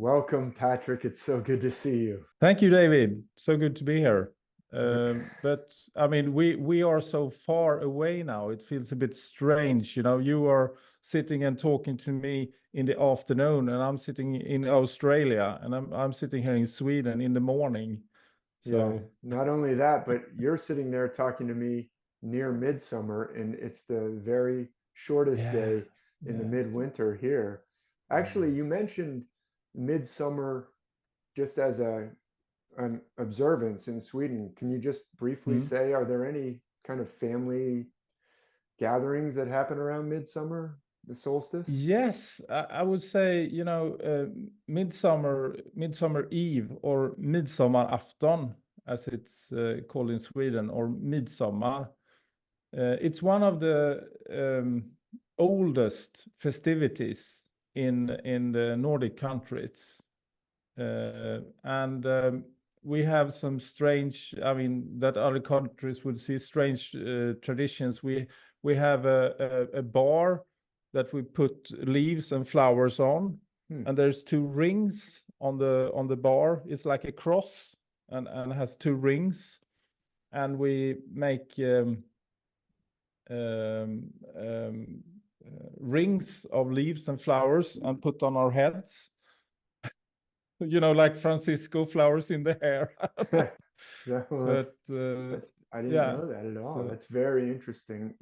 Welcome, Patrik. It's so good to see you. Thank you, David. So good to be here. But I mean, we are so far away now. It feels a bit strange. You are sitting and talking to me in the afternoon, and I'm sitting in Australia, and I'm sitting here in Sweden in the morning. Yeah, not only that, but you're sitting there talking to me near midsummer, and it's the very shortest day in the midwinter here. Actually, you mentioned midsummer just as an observance in Sweden. Can you just briefly say, are there any kind of family gatherings that happen around midsummer, the solstice? Yes, I would say, Midsummer Eve or Midsommarafton, as it's called in Sweden, or Midsommar. It's one of the oldest festivities in the Nordic countries. And we have some strange, I mean, that other countries would see strange traditions. We have a bar that we put leaves and flowers on, and there's two rings on the bar. It's like a cross and has two rings, and we make rings of leaves and flowers and put on our heads. Like Francisco flowers in the hair. I didn't know that at all. That's very interesting.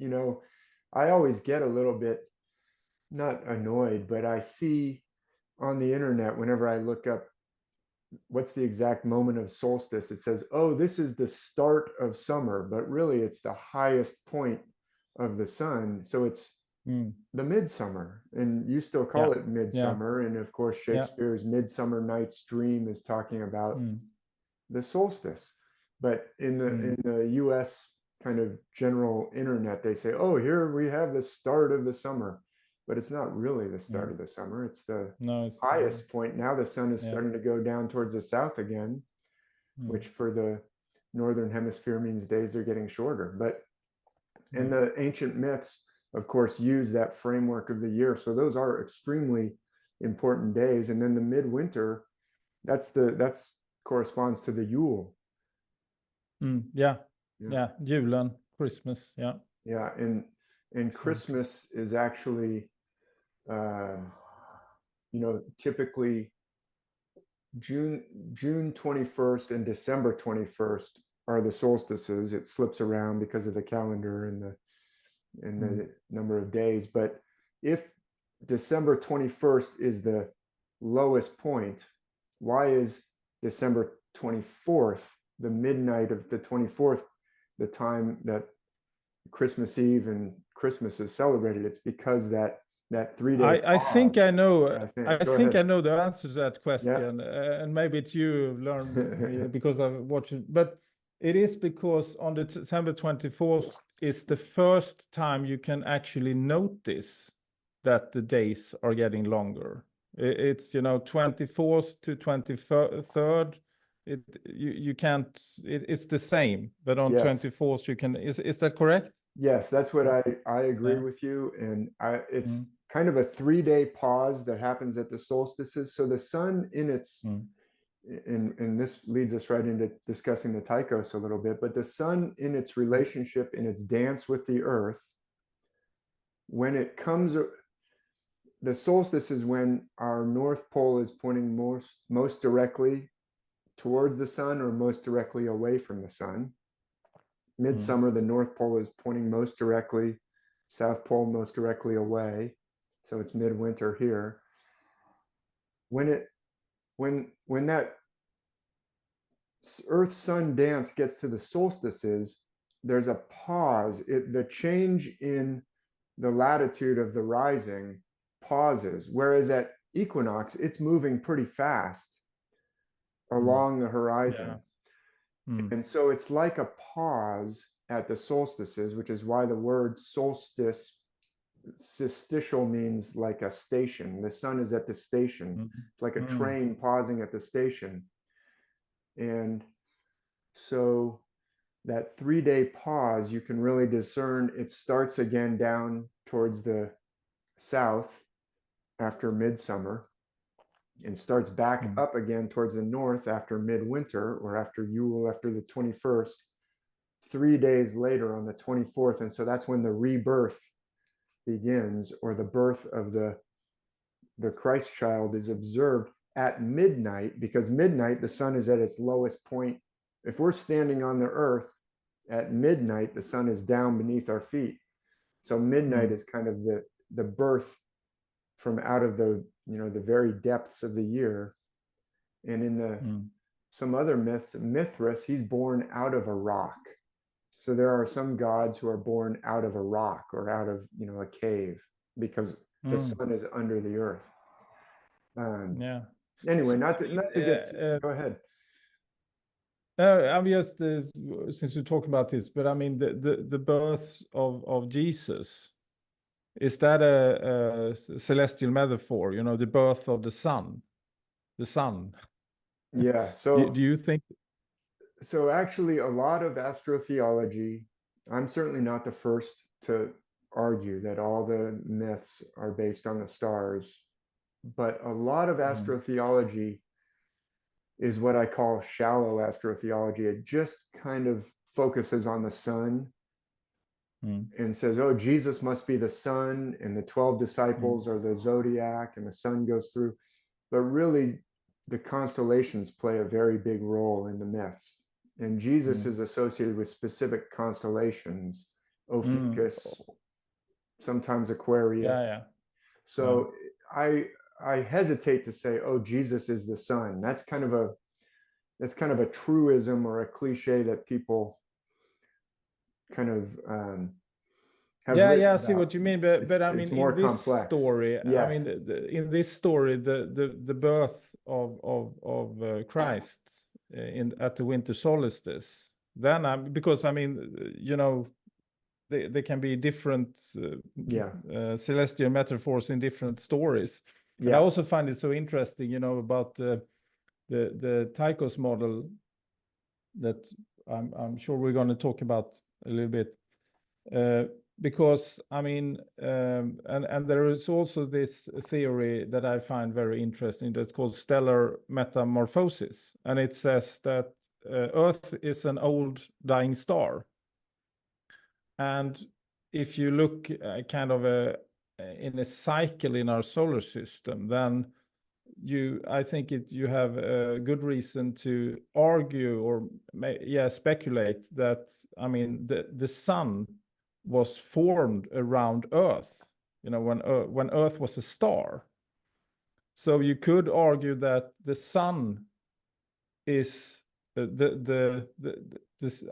I always get a little bit, not annoyed, but I see on the internet, whenever I look up what's the exact moment of solstice, it says, oh, this is the start of summer, but really it's the highest point of the sun. So it's the midsummer, and you still call it midsummer. And of course, Shakespeare's Midsummer Night's Dream is talking about the solstice. But in the US kind of general internet, they say, oh, here we have the start of the summer. But it's not really the start of the summer. It's the highest point. Now the sun is starting to go down towards the south again, which for the northern hemisphere means days are getting shorter. But and the ancient myths, of course, use that framework of the year. So those are extremely important days. And then the midwinter, that's corresponds to the Yule. Julen, Christmas. And Christmas is actually typically June 21st and December 21st are the solstices. It slips around because of the calendar and the number of days. But if December 21st is the lowest point, why is December 24th, the midnight of the 24th, the time that Christmas Eve and Christmas is celebrated? It's because that 3 day. I think I know. I think I know the answer to that question, and maybe it's you learned because I've watched it. But it is because on the December 24th is the first time you can actually notice that the days are getting longer. It's 24th to 23rd. You can't. It's the same, but on 24th you can. Is that correct? Yes, that's what I agree with you, and it's kind of a 3 day pause that happens at the solstices. So the sun in its and this leads us right into discussing the Tychos a little bit, but the sun in its relationship, in its dance with the earth, when it comes, the solstice is when our North Pole is pointing most directly towards the sun or most directly away from the sun. Midsummer, the North Pole is pointing most directly, South Pole most directly away. So it's midwinter here. When that Earth-Sun dance gets to the solstices, there's a pause. The change in the latitude of the rising pauses, whereas at equinox, it's moving pretty fast along the horizon. And so it's like a pause at the solstices, which is why the word solstice, solstitial, means like a station. The sun is at the station. It's like a train pausing at the station. And so that 3 day pause, you can really discern it starts again down towards the south after midsummer. and starts back up again towards the north after midwinter, or after Yule, after the 21st, 3 days later on the 24th. And so that's when the rebirth begins, or the birth of the Christ child is observed at midnight, because midnight, the sun is at its lowest point. If we're standing on the earth at midnight, the sun is down beneath our feet. So midnight is kind of the birth from out of the, you know, the very depths of the year. And in the some other myths, Mithras, he's born out of a rock. So there are some gods who are born out of a rock or out of, you know, a cave, because the sun is under the earth. Anyway, not to get go ahead. I'm just since we're talking about this, but I mean the birth of Jesus, is that a celestial metaphor? You know, the birth of the sun. Yeah. So do you think? So actually, a lot of astrotheology, I'm certainly not the first to argue that all the myths are based on the stars, but a lot of astrotheology is what I call shallow astrotheology. It just kind of focuses on the sun and says, oh, Jesus must be the sun, and the 12 disciples are the zodiac, and the sun goes through. But really, the constellations play a very big role in the myths. And Jesus is associated with specific constellations, Ophiuchus, sometimes Aquarius. So I hesitate to say, oh, Jesus is the sun. That's kind of a truism or a cliche that people kind of have. I see what you mean, but I mean, it's more in this complex story, yes. I mean, in this story, the birth of Christ at the winter solstice. Then because I mean, you know, there can be different celestial metaphors in different stories. And I also find it so interesting, you know, about the Tychos model that I'm sure we're going to talk about a little bit, because I mean, and there is also this theory that I find very interesting that's called stellar metamorphosis, and it says that Earth is an old dying star, and if you look kind of in a cycle in our solar system, then I think you have a good reason to argue or speculate that, I mean, the sun was formed around Earth, you know, when Earth was a star. So you could argue that the sun is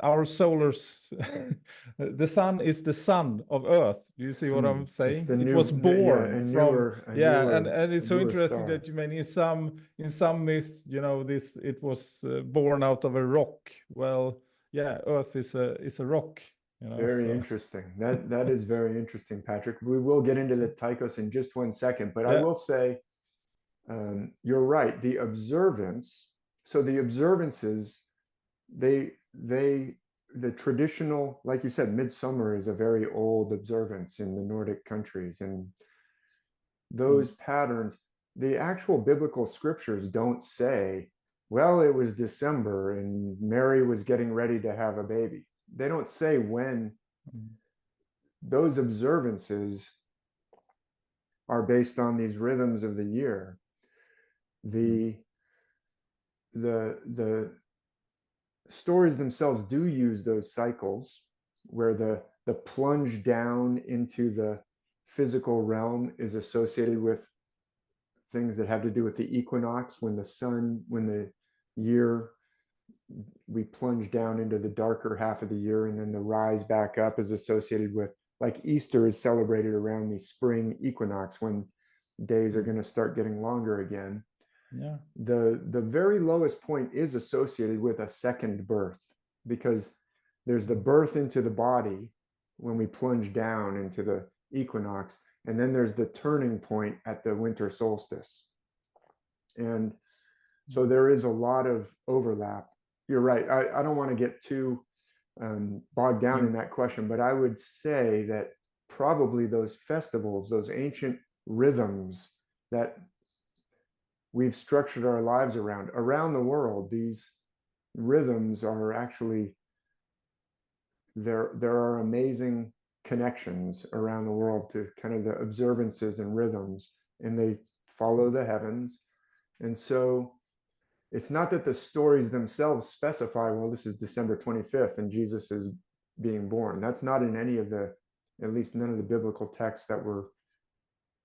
our solar the sun is the sun of Earth. Do you see what I'm saying? It was born from and it's so interesting that you mean in some myth, you know, it was born out of a rock. Well, Earth is a rock. You know, very interesting. That is very interesting, Patrik. We will get into the Tychos in just one second, but I will say you're right. The observance. So the observances, the traditional, like you said, midsummer is a very old observance in the Nordic countries, and those patterns, the actual biblical scriptures don't say, well, it was December and Mary was getting ready to have a baby. They don't say when. Those observances are based on these rhythms of the year. The stories themselves do use those cycles where the plunge down into the physical realm is associated with things that have to do with the equinox, when the year, we plunge down into the darker half of the year, and then the rise back up is associated with, like Easter is celebrated around the spring equinox, when days are going to start getting longer again. The very lowest point is associated with a second birth, because there's the birth into the body when we plunge down into the equinox, and then there's the turning point at the winter solstice. And so there is a lot of overlap. You're right. I don't want to get too bogged down in that question, but I would say that probably those festivals, those ancient rhythms that we've structured our lives around the world. These rhythms are actually, there are amazing connections around the world to kind of the observances and rhythms, and they follow the heavens. And so it's not that the stories themselves specify, well, this is December 25th and Jesus is being born. That's not in any of the, at least none of the biblical texts that were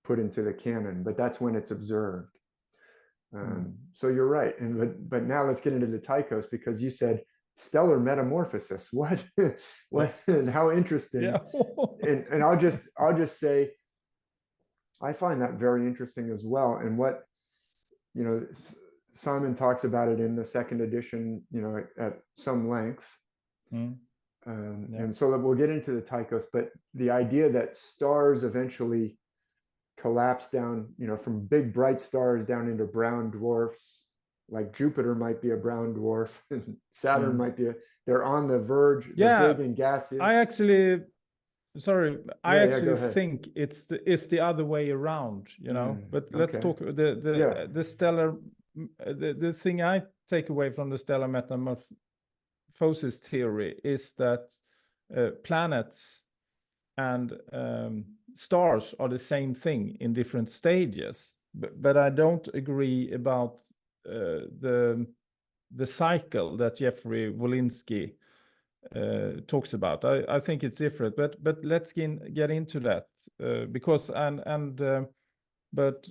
put into the canon, but that's when it's observed. So you're right. And but now let's get into the Tychos, because you said stellar metamorphosis. What? What? How interesting. Yeah. and I'll just say, I find that very interesting as well. And what, you know, Simon talks about it in the second edition, you know, at some length. And so we'll get into the Tychos, but the idea that stars eventually collapse down, you know, from big bright stars down into brown dwarfs, like Jupiter might be a brown dwarf, Saturn might be they're on the verge, they're big and gaseous. I actually think it's the other way around, you know. But let's talk the stellar, the thing I take away from the stellar metamorphosis theory is that planets and stars are the same thing in different stages, but I don't agree about the cycle that Jeffrey Wolinski talks about. I think it's different, but let's get into that because but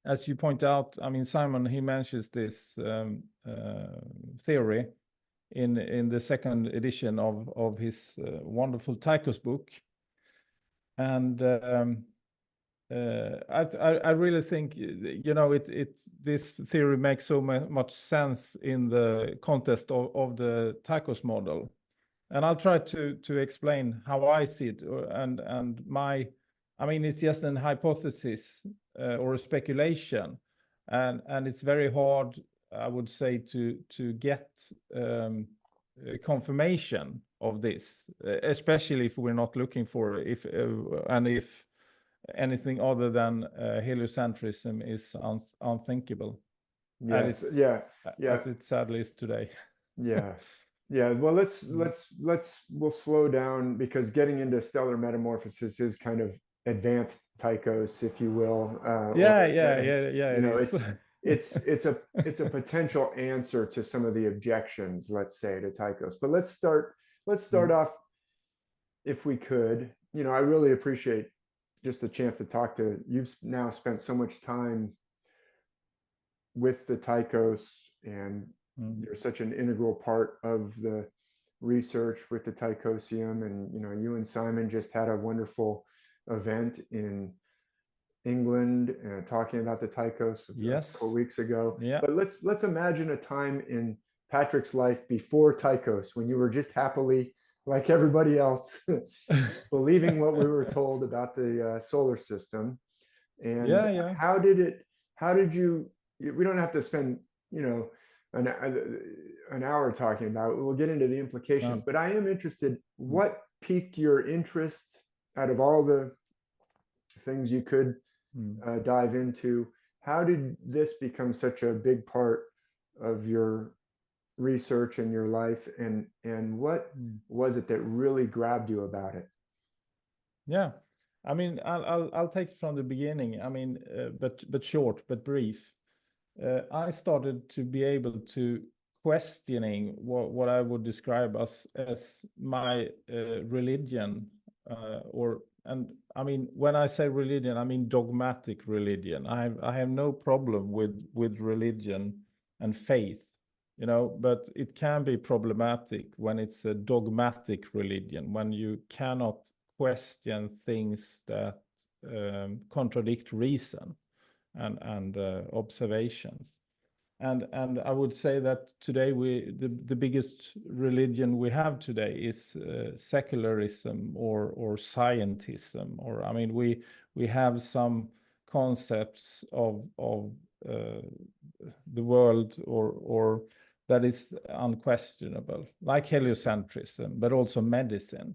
as you point out, I mean, Simon, he mentions this theory in the second edition of his wonderful Tychos book. And I really think, you know, this theory makes so much sense in the context of the Tychos model. And I'll try to explain how I see it. And I mean, it's just an hypothesis or a speculation. And it's very hard, I would say, to get confirmation of this, especially if we're not looking for if anything other than heliocentrism is unthinkable. Yes, as it sadly is today. Well, we'll slow down, because getting into stellar metamorphosis is kind of advanced Tychos, if you will. You know, it's a potential answer to some of the objections, let's say, to Tychos. But let's start off, if we could. You know, I really appreciate just the chance to talk to you've now spent so much time with the Tychos, and you're such an integral part of the research with the Tychosium. And you know, you and Simon just had a wonderful event in England talking about the Tychos a couple weeks ago. But let's imagine a time in Patrik's life before Tychos, when you were just happily, like everybody else, believing what we were told about the solar system. And how did you, we don't have to spend, you know, an hour talking about it. We'll get into the implications, but I am interested, what piqued your interest out of all the things you could dive into? How did this become such a big part of your research and your life, and what was it that really grabbed you about it? I mean, I'll take it from the beginning. I mean, but short, but brief. I started to be able to questioning what I would describe as my religion, and I mean, when I say religion, I mean dogmatic religion. I have no problem with religion and faith, you know, but it can be problematic when it's a dogmatic religion, when you cannot question things that contradict reason and observations. And I would say that today the biggest religion we have today is secularism or scientism, or I mean, we have some concepts of the world or that is unquestionable, like heliocentrism, but also medicine.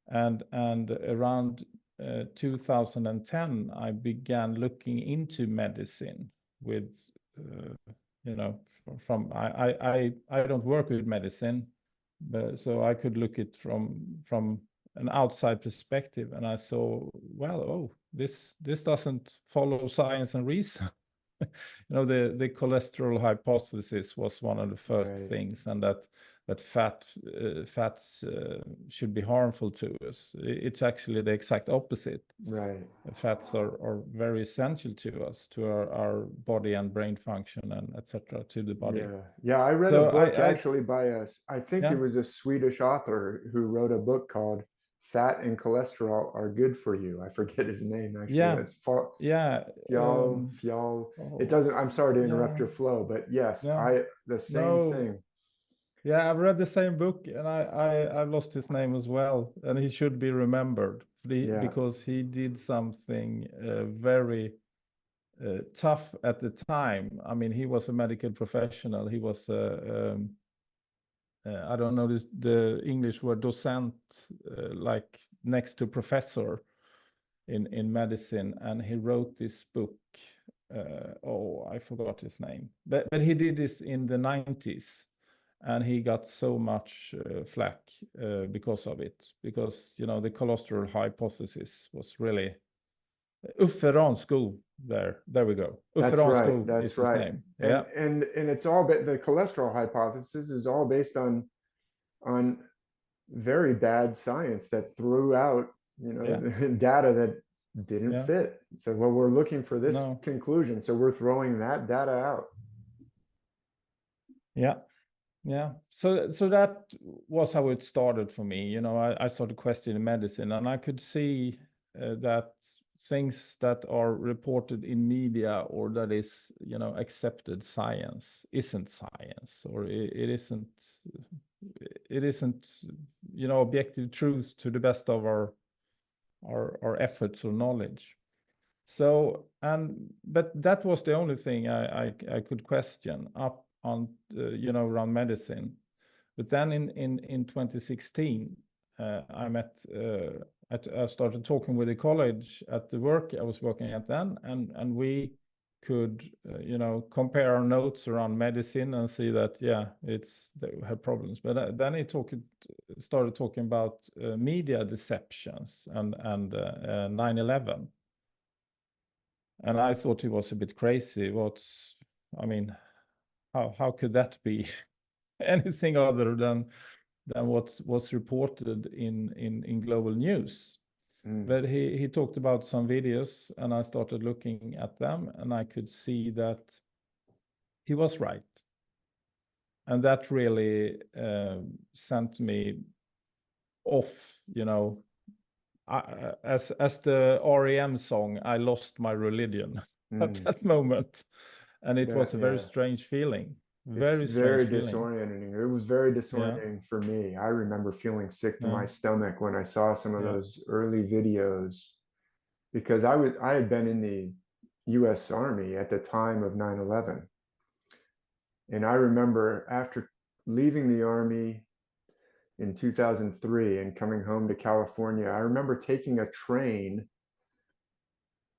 And around 2010, I began looking into medicine with, I don't work with medicine, but so I could look it from an outside perspective, and I saw, well, this doesn't follow science and reason. The cholesterol hypothesis was one of the first things, and that fats should be harmful to us. It's actually the exact opposite. Right. Fats are very essential to us, to our body and brain function, and etc. to the body. Yeah. I read a book actually by I think it was a Swedish author who wrote a book called "Fat and Cholesterol Are Good for You." I forget his name actually. It doesn't. I'm sorry to interrupt your flow, but yes, the same thing. Yeah, I've read the same book, and I've lost his name as well, and he should be remembered because he did something very tough at the time. I mean, he was a medical professional. He was I don't know the English word docent, like next to professor in medicine, and he wrote this book. I forgot his name, but he did this in the 90s. And he got so much flack because of it, because the cholesterol hypothesis was really Uffe Ranskog. There we go. Uffe Ranskog is his name. And it's all, but the cholesterol hypothesis is all based on very bad science that threw out data that didn't fit. So we're looking for this conclusion, so we're throwing that data out. Yeah, so that was how it started for me. I started questioning medicine, and I could see that things that are reported in media or that is, accepted science isn't science, or it isn't, objective truth to the best of our efforts or knowledge. So, but that was the only thing I could question up on, around medicine. But then in 2016, I started talking with a college at the work I was working at then, and we could, compare our notes around medicine and see that, they had problems. But then he started talking about media deceptions and 9/11. And I thought he was a bit crazy. How could that be anything other than what's reported in global news? But he talked about some videos, and I started looking at them, and I could see that he was right. And that really sent me off, as the REM song, I lost my religion at that moment. And it was a very strange feeling. Very disorienting. It was very disorienting for me. I remember feeling sick to my stomach when I saw some of those early videos, because I had been in the US Army at the time of 9/11. And I remember after leaving the Army in 2003 and coming home to California, I remember taking a train,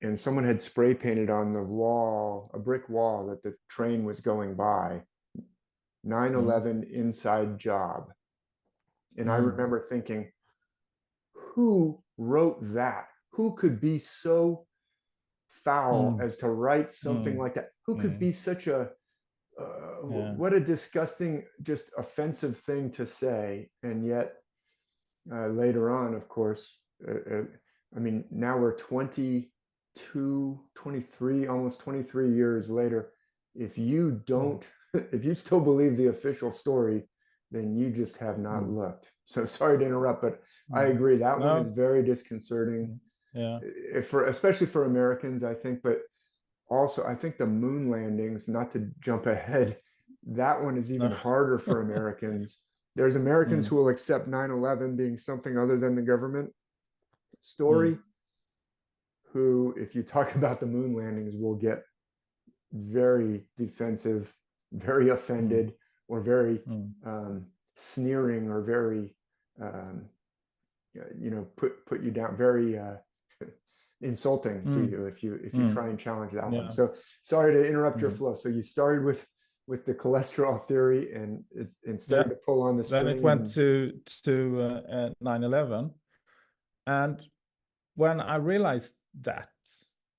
and someone had spray painted on the wall, a brick wall that the train was going by, 9/11 inside job. And I remember thinking, who wrote that? Who could be so foul as to write something like that? Who could be such a, what a disgusting, just offensive thing to say. And yet later on, of course, now we're 22, 23, almost 23 years later. If you don't, if you still believe the official story, then you just have not looked. So sorry to interrupt, but I agree. That one is very disconcerting. Especially for Americans, I think, but also I think the moon landings, not to jump ahead, that one is even harder for Americans. There's Americans who will accept 9/11 being something other than the government story, who, if you talk about the moon landings, will get very defensive, very offended, or very sneering, or very put you down, very insulting to you if you try and challenge that one. So sorry to interrupt your flow. So you started with the cholesterol theory and started to pull on the string. Then it went to 9/11, and when I realized that,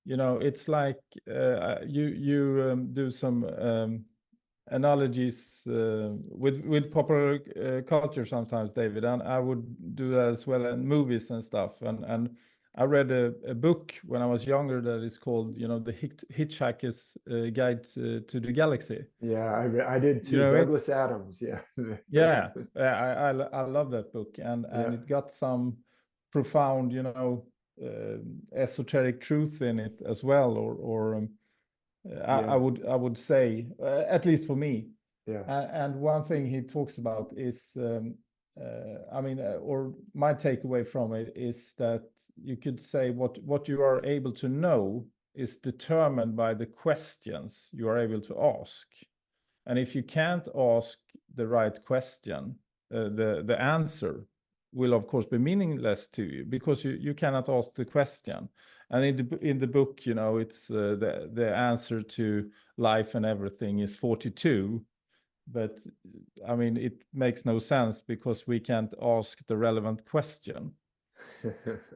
it's like you do some analogies with popular culture sometimes, David, and I would do that as well in movies and stuff. And I read a book when I was younger that is called, The Hitchhiker's Guide to the Galaxy. Yeah, I did too. Douglas Adams. Yeah. Yeah, I love that book, and it got some profound, esoteric truth in it as well, or I would say, at least for me. Yeah. And one thing he talks about is, or my takeaway from it is that you could say what you are able to know is determined by the questions you are able to ask. And if you can't ask the right question, the answer will of course be meaningless to you, because you cannot ask the question. And in the book, it's the answer to life and everything is 42. But I mean, it makes no sense because we can't ask the relevant question.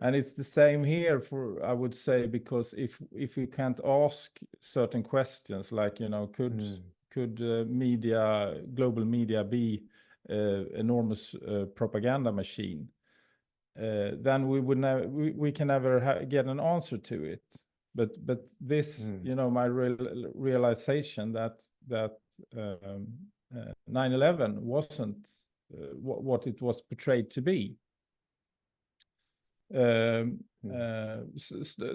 And it's the same here, I would say, because if we can't ask certain questions, like, could global media be enormous propaganda machine? Then we can never get an answer to it. But this, my realization that 9/11 wasn't what it was portrayed to be,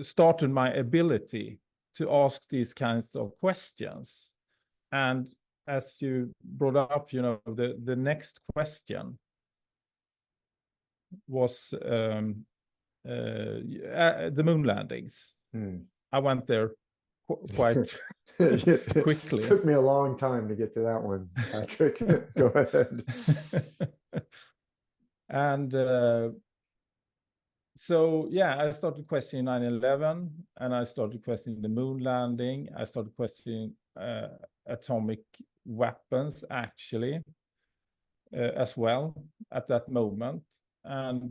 started my ability to ask these kinds of questions. And as you brought up, the next question was the moon landings. I went there quite quickly. It took me a long time to get to that one, Patrik. Go ahead. And so, I started questioning 9/11, and I started questioning the moon landing. I started questioning atomic weapons, actually, as well at that moment. And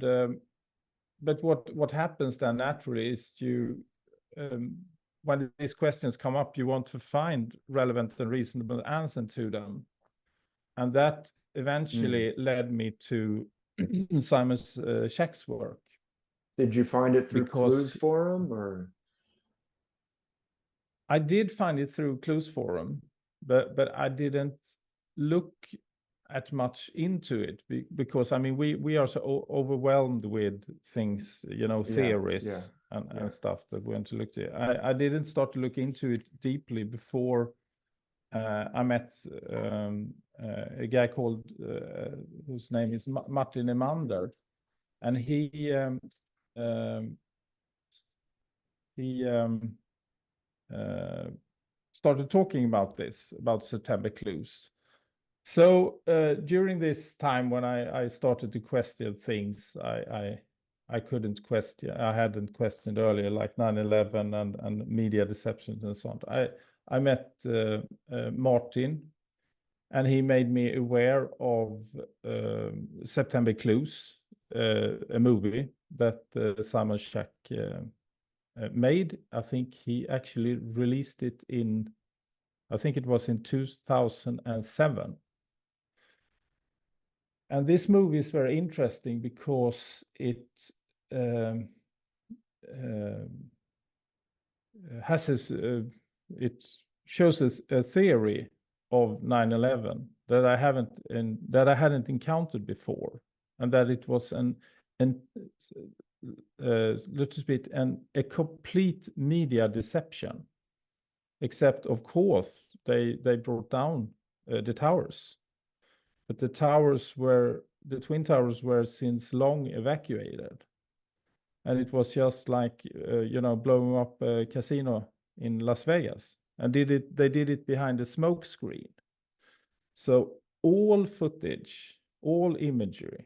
but what happens then naturally is when these questions come up, you want to find relevant and reasonable answer to them, and that eventually led me to Simon Scheck's work. Did you find it through Clues Forum, or? I did find it through Clues Forum, but I didn't look at much into it because, I mean, we are so overwhelmed with things, theories and stuff that we want to look at. I didn't start to look into it deeply before I met a guy called whose name is Martin Emander, and he started talking about September clues. So during this time when I started to question things I couldn't question, I hadn't questioned earlier, like 9/11 and media deceptions and so on, I met Martin, and he made me aware of September Clues, a movie that Simon Scheck made. I think he actually released it I think it was in 2007. And this movie is very interesting because it it shows us a theory of 9/11 that I hadn't encountered before, and that it was let's speak, a complete media deception, except of course they brought down the towers, but the Twin Towers were since long evacuated, and it was just like blowing up a casino in Las Vegas, and they did it behind a smoke screen. So all footage, all imagery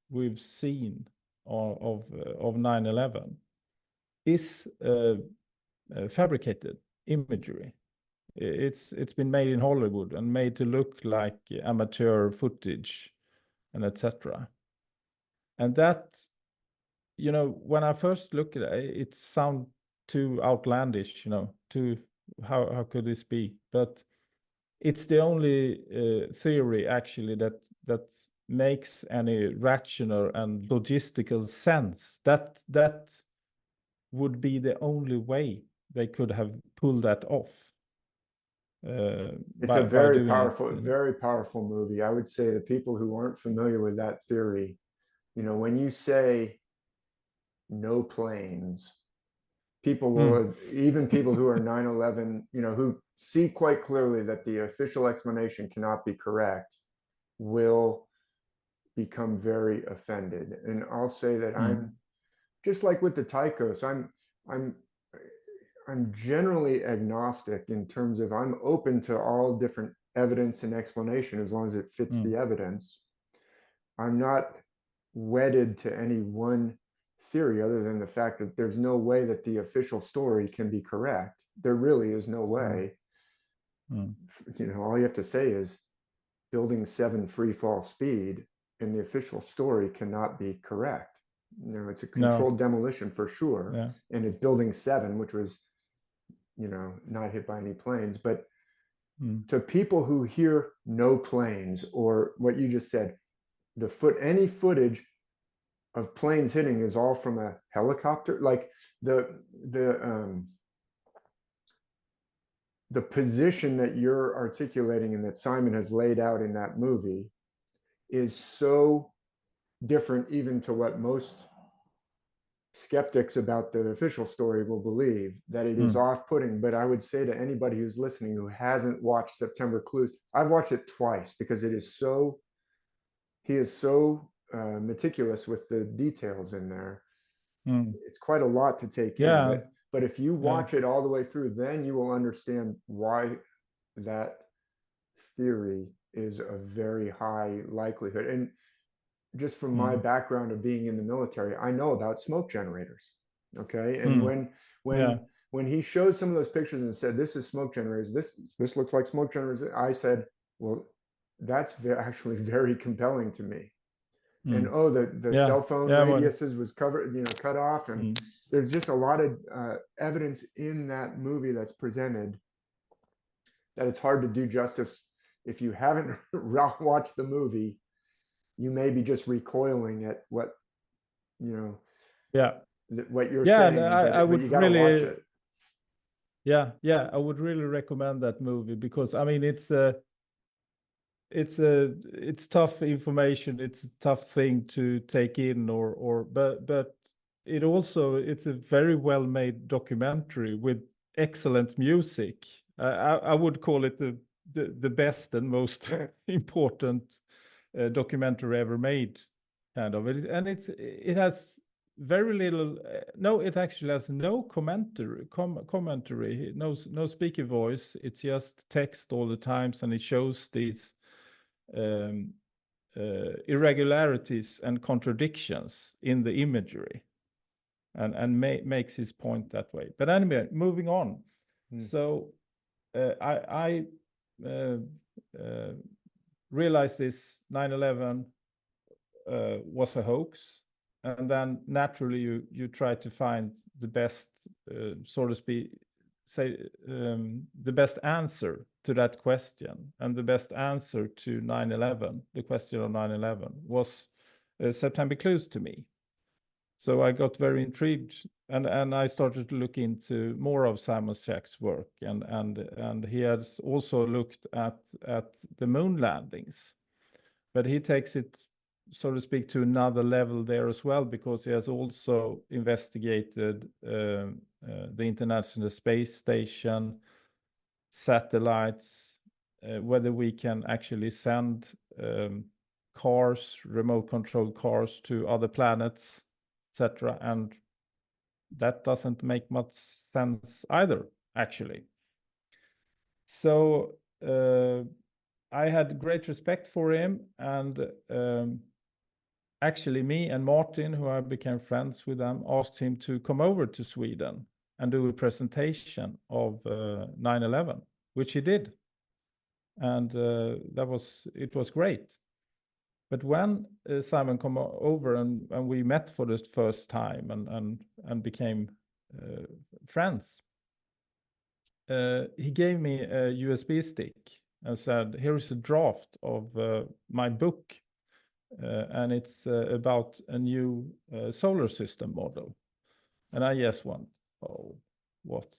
we've seen of 9/11 is fabricated imagery. It's been made in Hollywood and made to look like amateur footage and etc. And that, you know, when I first look at it, it sounds too outlandish, you know, too, how could this be? But it's the only theory actually that makes any rational and logistical sense. That would be the only way they could have pulled that off. It's a very powerful movie. I would say the people who aren't familiar with that theory, you know, when you say no planes, people will, even people who are 9/11, you know, who see quite clearly that the official explanation cannot be correct, will become very offended. And I'll say that I'm just like with the Tychos, I'm generally agnostic in terms of I'm open to all different evidence and explanation as long as it fits the evidence. I'm not wedded to any one theory other than the fact that there's no way that the official story can be correct. There really is no way. You know, all you have to say is building 7 free fall speed, and the official story cannot be correct. You know, it's a controlled demolition for sure. And it's building 7, which was, you know, not hit by any planes. But to people who hear no planes, or what you just said, any footage of planes hitting is all from a helicopter, like the position that you're articulating and that Simon has laid out in that movie is so different even to what most skeptics about the official story will believe, that it is off-putting. But I would say to anybody who's listening who hasn't watched September Clues, I've watched it twice because he is so meticulous with the details in there. It's quite a lot to take in, but if you watch it all the way through, then you will understand why that theory is a very high likelihood. And just from my background of being in the military, I know about smoke generators. Okay. And when he showed some of those pictures and said, this is smoke generators, this looks like smoke generators, I said, well, that's actually very compelling to me. And the cell phone radiuses was covered, you know, cut off, and there's just a lot of evidence in that movie that's presented that it's hard to do justice. If you haven't watched the movie, you may be just recoiling at what, you know, what you're saying. I would you gotta watch it. I would really recommend that movie, because I mean it's tough information, it's a tough thing to take in, but it's a very well made documentary with excellent music. I would call it the best and most important documentary ever made, kind of. It has very little, it actually has no commentary, no speaker voice. It's just text all the times, and it shows these irregularities and contradictions in the imagery, and makes his point that way. But anyway, moving on. So I realized this 9/11 was a hoax, and then naturally you try to find the best, so to speak, the best answer to that question. And the best answer to 9/11, the question of 9/11, was September Clues to me. So I got very intrigued, and I started to look into more of Simon Schacht's work, and he has also looked at the moon landings, but he takes it, so to speak, to another level there as well, because he has also investigated the International Space Station, satellites, whether we can actually send remote controlled cars to other planets, etc. And that doesn't make much sense either, actually. So I had great respect for him, and actually me and Martin, who I became friends with them, asked him to come over to Sweden and do a presentation of 9/11, which he did. And it was great. But when Simon came over and we met for the first time and became friends, he gave me a USB stick and said, "Here is a draft of my book, and it's about a new solar system model." And I just went, "Oh, what?"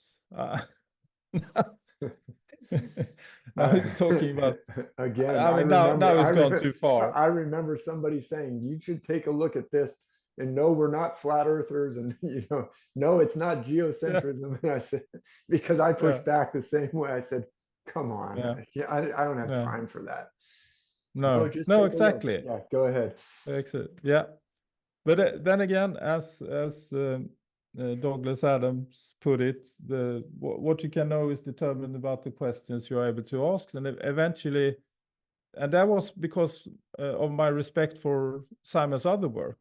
Now he's talking about again. I mean, now it's gone too far. I remember somebody saying, "You should take a look at this, and no, we're not flat earthers, and no, it's not geocentrism." And I said, because I pushed back the same way. I said, "Come on, I don't have time for that." No, exactly. Yeah, go ahead. Exit. Yeah, but then again, as Douglas Adams put it, what you can know is determined about the questions you're able to ask, and eventually, and that was because of my respect for Simon's other work.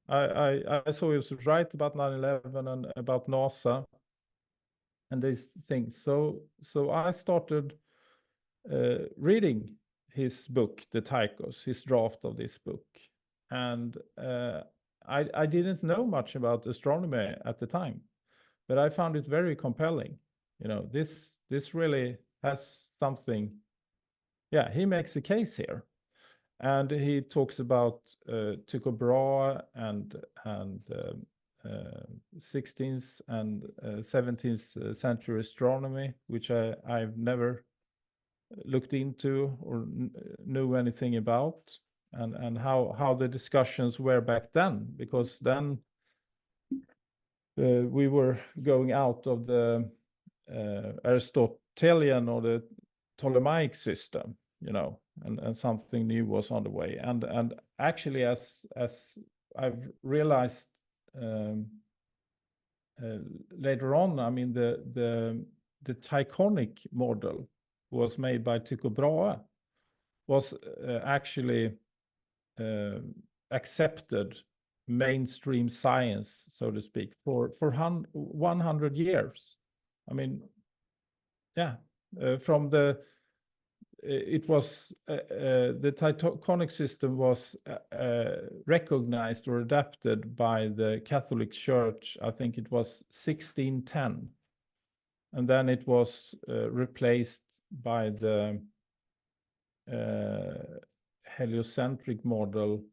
I saw he was right about 9/11 and about NASA and these things. So I started reading his book, the Tychos, his draft of this book, and I didn't know much about astronomy at the time, but I found it very compelling. This really has something. Yeah, he makes a case here, and he talks about Tycho Brahe and 16th and 17th century astronomy, which I've never looked into or knew anything about, and how the discussions were back then, because then we were going out of the Aristotelian or the Ptolemaic system, and something new was on the way. And actually, as I've realized later on, I mean, the Tychonic model was made by Tycho Brahe, was actually accepted mainstream science, so to speak, for 100 years. I mean, yeah, from it was the Tychonic system was recognized or adapted by the Catholic Church. I think it was 1610, and then it was replaced by the heliocentric model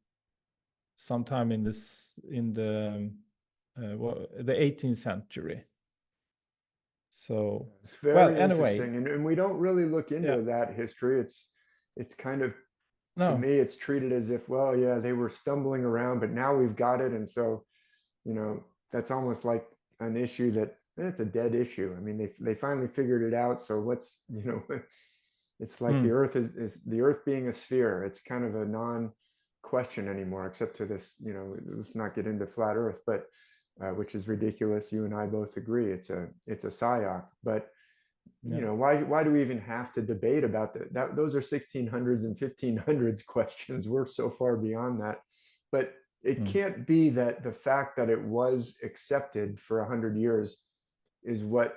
sometime in the 18th century. So it's very interesting, and we don't really look into that history. It's kind of, to me, it's treated as if, well, yeah, they were stumbling around, but now we've got it, and so that's almost like an issue that it's a dead issue. I mean, they finally figured it out. So what's it's like the Earth is the Earth being a sphere. It's kind of a non-question anymore, except to this. Let's not get into flat Earth, but which is ridiculous. You and I both agree it's a psyop. But why do we even have to debate about that? Those are 1600s and 1500s questions. We're so far beyond that. But it can't be that the fact that it was accepted for 100 years is what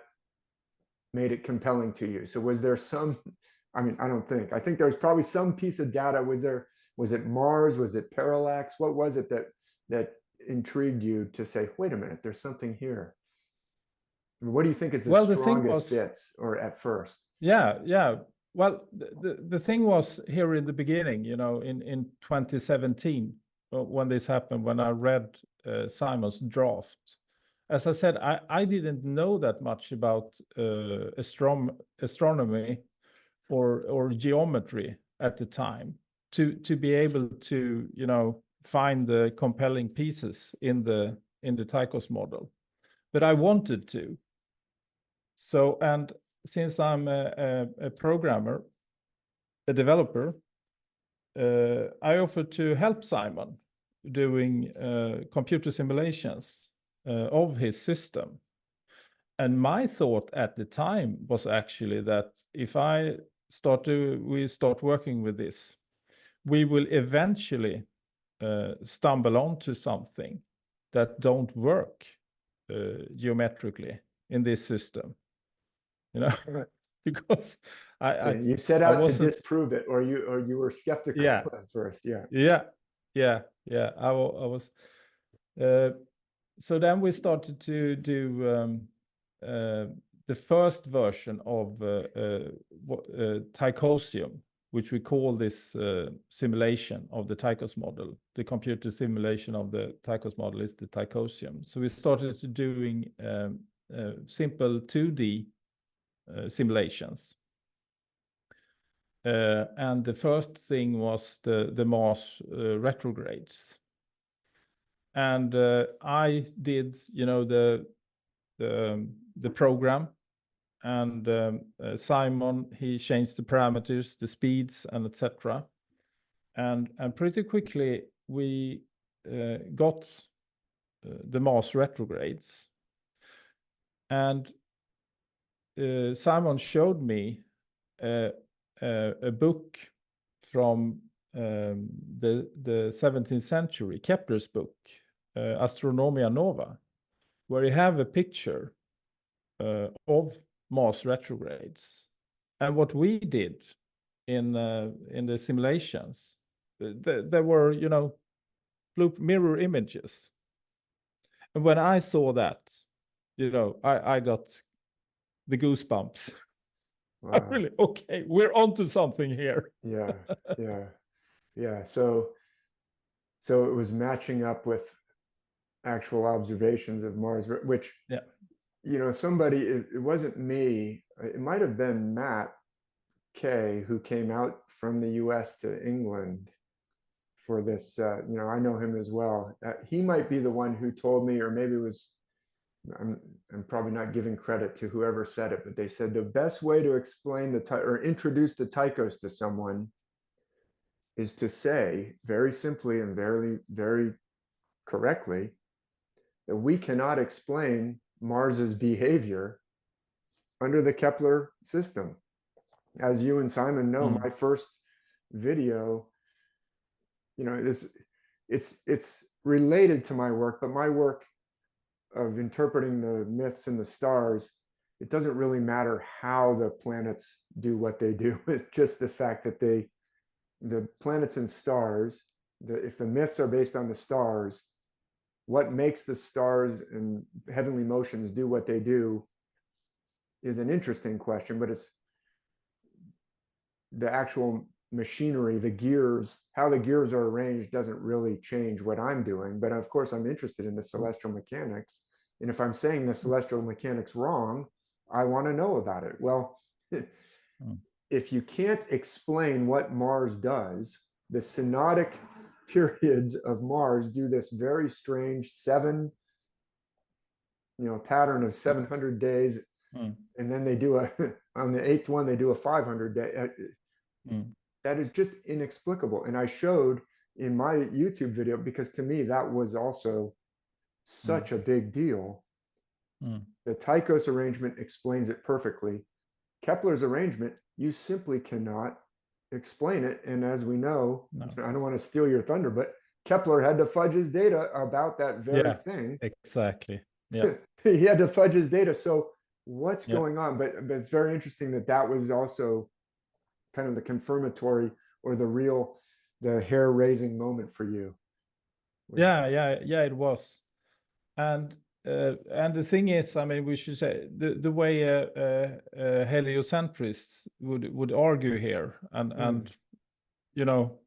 made it compelling to you. So was there some, I mean, I think there was probably some piece of data. Was it Mars? Was it parallax? What was it that intrigued you to say, wait a minute, there's something here? What do you think is the strongest bits, or at first? Yeah. Well, the thing was here in the beginning, in 2017, when this happened, when I read Simon's draft. As I said, I didn't know that much about astronomy or geometry at the time to be able to find the compelling pieces in the Tychos model, but I wanted to. So, and since I'm a programmer, a developer, I offered to help Simon doing computer simulations of his system. And my thought at the time was actually that if we start working with this, we will eventually stumble onto something that don't work geometrically in this system, you know, because you set out to wasn't, disprove it, or you were skeptical yeah, at first. I was. So then we started to do the first version of Tychosium, which we call this simulation of the Tychos model. The computer simulation of the Tychos model is the Tychosium. So we started to doing simple 2D simulations. And the first thing was the Mars retrogrades. And I did, you know, the program, and Simon, he changed the parameters, the speeds, and etc. And pretty quickly we got the Mars retrogrades. And Simon showed me a book from the 17th century, Kepler's book, Astronomia Nova, where you have a picture of Mars retrogrades. And what we did in the simulations, there were, you know, mirror images. And when I saw that, you know, I got the goosebumps. Wow. I really, okay, we're onto something here. Yeah. So it was matching up with actual observations of Mars, which, you know, somebody, it wasn't me, it might have been Matt Kay, who came out from the US to England for this. You know, I know him as well. He might be the one who told me, or maybe it was, I'm probably not giving credit to whoever said it, but they said the best way to explain or introduce the Tychos to someone is to say very simply and very, very correctly that we cannot explain Mars's behavior under the Kepler system. As you and Simon know, my first video, you know, it's related to my work, but my work of interpreting the myths and the stars, it doesn't really matter how the planets do what they do. It's just the fact that the planets and stars, if the myths are based on the stars, what makes the stars and heavenly motions do what they do is an interesting question, but it's the actual machinery, the gears, how the gears are arranged doesn't really change what I'm doing. But of course, I'm interested in the celestial mechanics. And if I'm saying the celestial mechanics wrong, I want to know about it. Well, if you can't explain what Mars does, the synodic periods of Mars do this very strange pattern of 700 days. And then they do on the 8th one, they do a 500 day. That is just inexplicable. And I showed in my YouTube video, because to me, that was also such a big deal. The Tychos arrangement explains it perfectly. Kepler's arrangement, you simply cannot explain it. And as we know, I don't want to steal your thunder, but Kepler had to fudge his data about that very thing. Exactly. Yeah. He had to fudge his data. So what's going on? But it's very interesting that was also kind of the confirmatory or the hair-raising moment for you. Yeah, it was. And the thing is, I mean, we should say the way heliocentrists would argue here, and you know,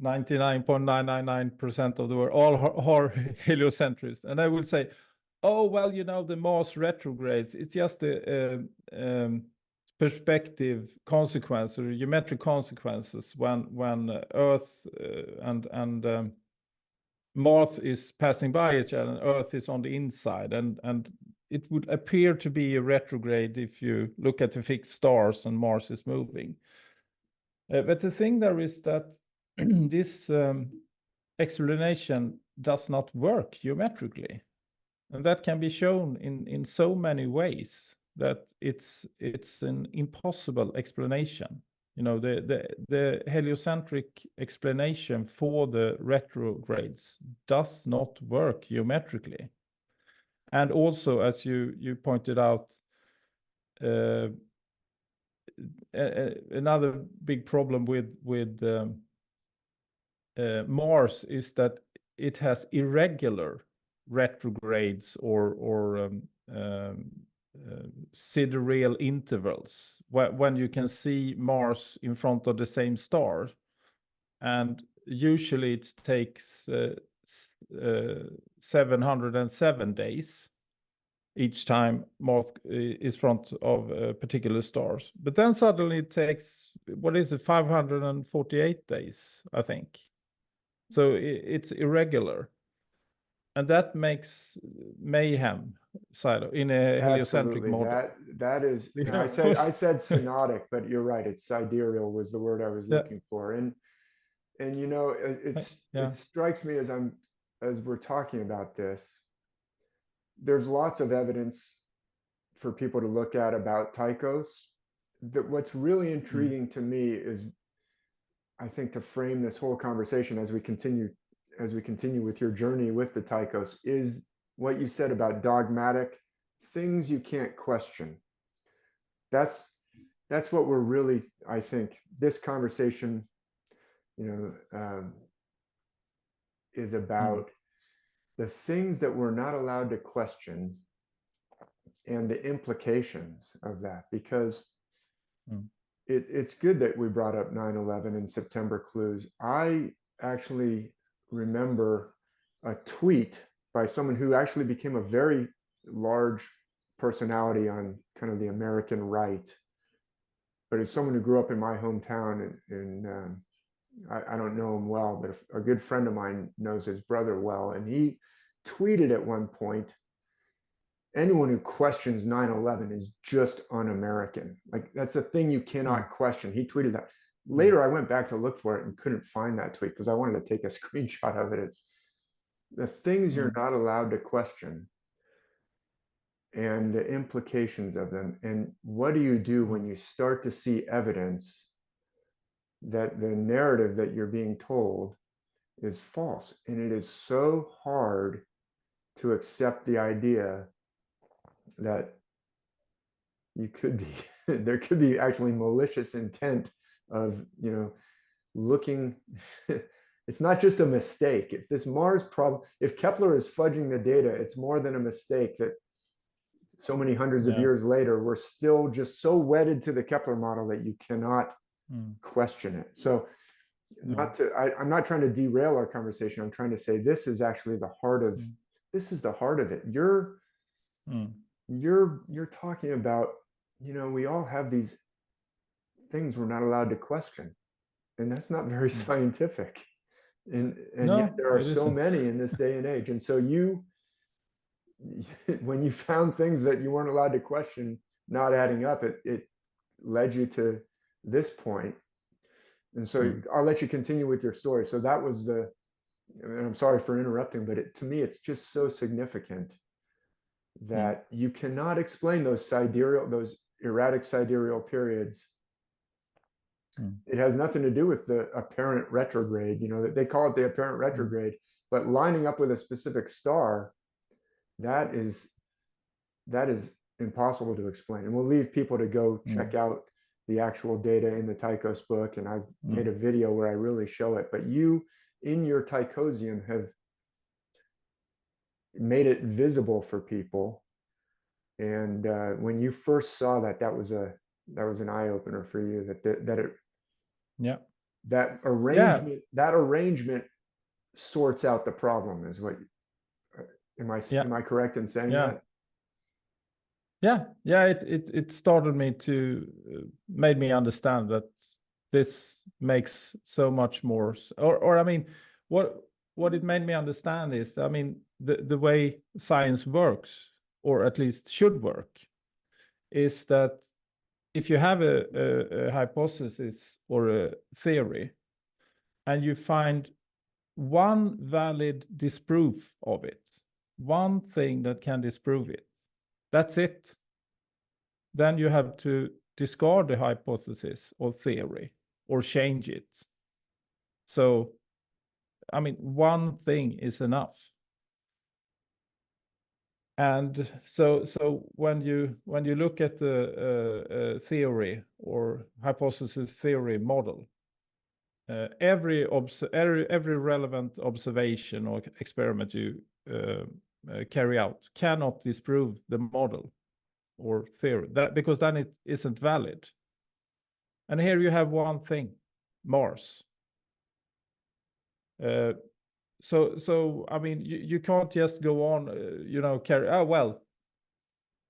99.999% of the world all are heliocentrists, and I would say, oh well, you know, the Mars retrogrades, it's just a perspective consequence or geometric consequences when Earth and Mars is passing by each other and Earth is on the inside, and it would appear to be a retrograde if you look at the fixed stars and Mars is moving. But the thing there is that this explanation does not work geometrically, and that can be shown in so many ways that it's an impossible explanation. You know, the heliocentric explanation for the retrogrades does not work geometrically. And also, as you pointed out, another big problem with Mars is that it has irregular retrogrades or sidereal intervals when you can see Mars in front of the same star, and usually it takes 707 days each time Mars is front of particular stars. But then suddenly it takes, what is it, 548 days, I think. So it's irregular. And that makes mayhem in a heliocentric model. That is, I said synodic, but you're right. It's sidereal was the word I was looking for. And you know, it strikes me as we're talking about this, there's lots of evidence for people to look at about Tychos. That what's really intriguing to me is, I think, to frame this whole conversation as we continue with your journey with the Tychos, is what you said about dogmatic things you can't question. That's what we're really, I think, this conversation, you know, is about the things that we're not allowed to question and the implications of that, because it's good that we brought up 9/11 and September clues. I actually remember a tweet by someone who actually became a very large personality on kind of the American right, but it's someone who grew up in my hometown, and I don't know him well, but a good friend of mine knows his brother well, and he tweeted at one point, anyone who questions 9/11 is just un-American. Like, that's the thing you cannot question. He tweeted that. Later, I went back to look for it and couldn't find that tweet because I wanted to take a screenshot of it. It's the things you're not allowed to question and the implications of them. And what do you do when you start to see evidence that the narrative that you're being told is false? And it is so hard to accept the idea that you could be there could be actually malicious intent of, you know, looking. It's not just a mistake. If this Mars problem, if Kepler is fudging the data, it's more than a mistake that so many hundreds of years later, we're still just so wedded to the Kepler model that you cannot question it. So I'm not trying to derail our conversation. I'm trying to say this is actually the heart of, this is the heart of it. You're talking about, you know, we all have these things we're not allowed to question, and that's not very scientific. And yet there are so many in this day and age. And so when you found things that you weren't allowed to question not adding up, it led you to this point. And so I'll let you continue with your story. So that was and I'm sorry for interrupting, but to me, it's just so significant that you cannot explain those erratic sidereal periods. It has nothing to do with the apparent retrograde, you know, that they call it the apparent retrograde, but lining up with a specific star, that is impossible to explain. And we'll leave people to go check out the actual data in the Tychos book. And I've made a video where I really show it, but you in your Tychosium have made it visible for people. And when you first saw that, that was an eye opener for you, that arrangement sorts out the problem, is what, am I correct in saying that? It started me to made me understand that this makes so much more, or I mean, what it made me understand is, I mean, the way science works, or at least should work, is that if you have a hypothesis or a theory and you find one valid disproof of it, one thing that can disprove it, that's it. Then you have to discard the hypothesis or theory or change it. So, I mean, one thing is enough. And so when you look at the theory or hypothesis theory model, every relevant observation or experiment you carry out cannot disprove the model or theory, because then it isn't valid. And here you have one thing, Mars. So I mean, you can't just go on, carry. Oh well,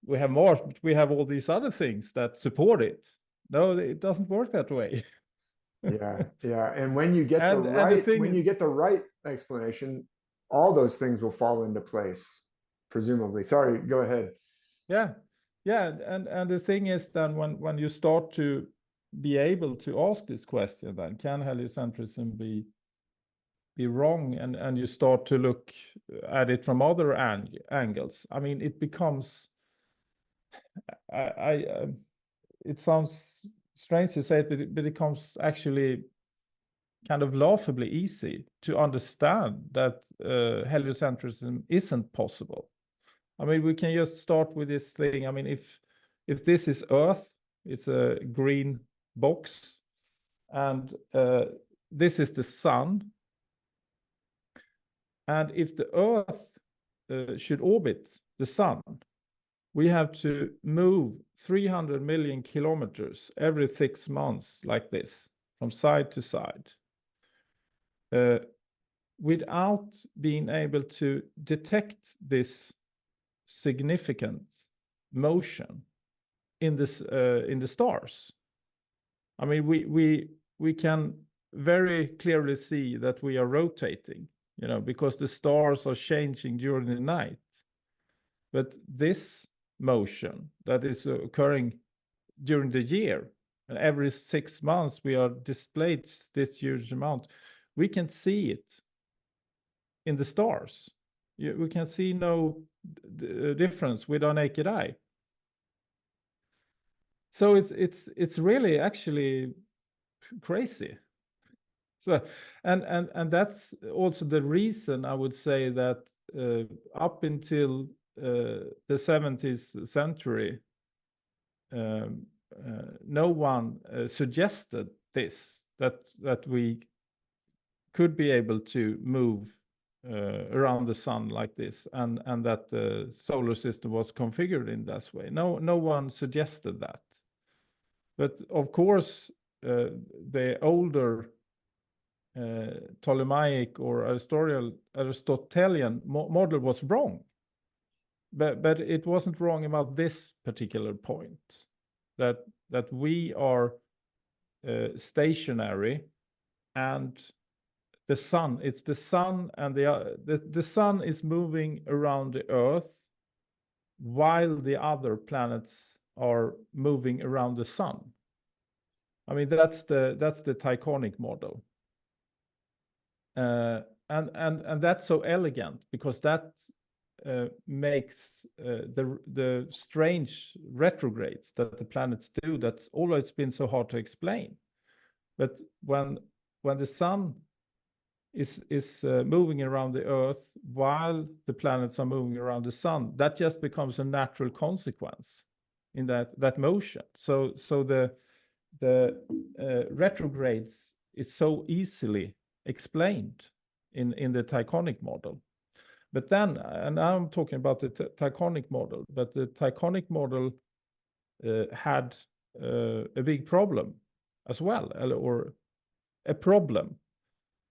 we have Mars, but we have all these other things that support it. No, it doesn't work that way. Yeah. And when you get the right explanation, all those things will fall into place, presumably. Sorry, go ahead. Yeah. And the thing is then when you start to be able to ask this question, then can heliocentrism be wrong, and you start to look at it from other angles. I mean, it becomes. It sounds strange to say it, but it becomes actually kind of laughably easy to understand that heliocentrism isn't possible. I mean, we can just start with this thing. I mean, if this is Earth, it's a green box, and this is the sun. And if the Earth should orbit the sun, we have to move 300 million kilometers every 6 months like this, from side to side, without being able to detect this significant motion in the stars. I mean, we can very clearly see that we are rotating, because the stars are changing during the night. But this motion that is occurring during the year, and every 6 months we are displayed this huge amount, we can see it in the stars. We can see no difference with our naked eye. So it's really actually crazy. So and that's also the reason I would say that up until the 17th century, no one suggested this, that we could be able to move around the sun like this, and that the solar system was configured in this way. No one suggested that. But of course, the older Ptolemaic or Aristotelian model was wrong. But it wasn't wrong about this particular point, that we are stationary, and the sun, it's the sun, and the sun is moving around the Earth while the other planets are moving around the sun. I mean, that's the Tychonic model. And that's so elegant, because that makes the strange retrogrades that the planets do, that's always been so hard to explain. But when the sun is moving around the Earth while the planets are moving around the sun, that just becomes a natural consequence in that motion. So the retrogrades is so easily explained in the Tychonic model. But then, and I'm talking about the Tychonic model, but the Tychonic model had a big problem as well, or a problem.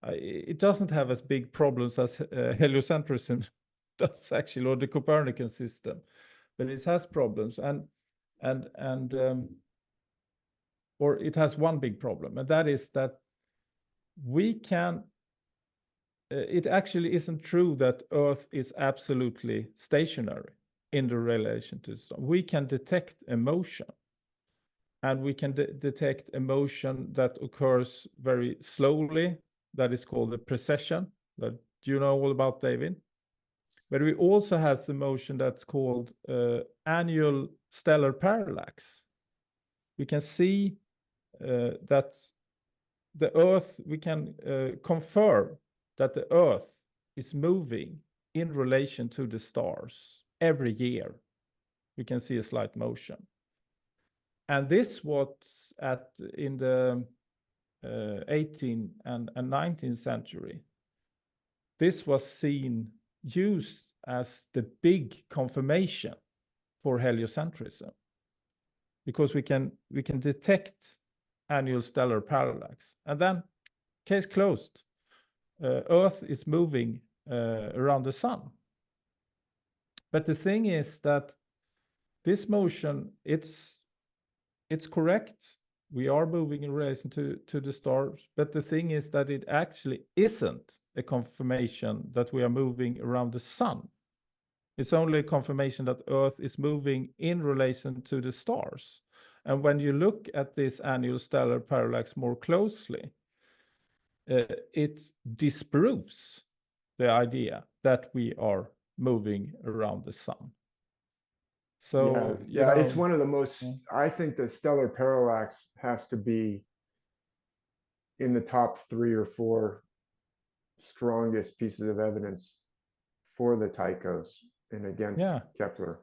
It doesn't have as big problems as heliocentrism does, actually, or the Copernican system, but it has problems, or it has one big problem, and that is that we can. It actually isn't true that Earth is absolutely stationary in the relation to the sun. We can detect emotion, and we can detect emotion that occurs very slowly. That is called the precession. That you know all about, David. But we also have the motion that's called annual stellar parallax. we can see that the Earth, we can confirm that the Earth is moving in relation to the stars every year. We can see a slight motion. And this was in the 18th and 19th century. This was used as the big confirmation for heliocentrism, because we can detect annual stellar parallax, and then case closed. Earth is moving around the sun. But the thing is that this motion, it's correct. We are moving in relation to the stars, but the thing is that it actually isn't a confirmation that we are moving around the sun. It's only a confirmation that Earth is moving in relation to the stars. And when you look at this annual stellar parallax more closely, it disproves the idea that we are moving around the sun. So yeah, it's one of the most, I think the stellar parallax has to be in the top 3 or 4 strongest pieces of evidence for the Tychos and against Kepler.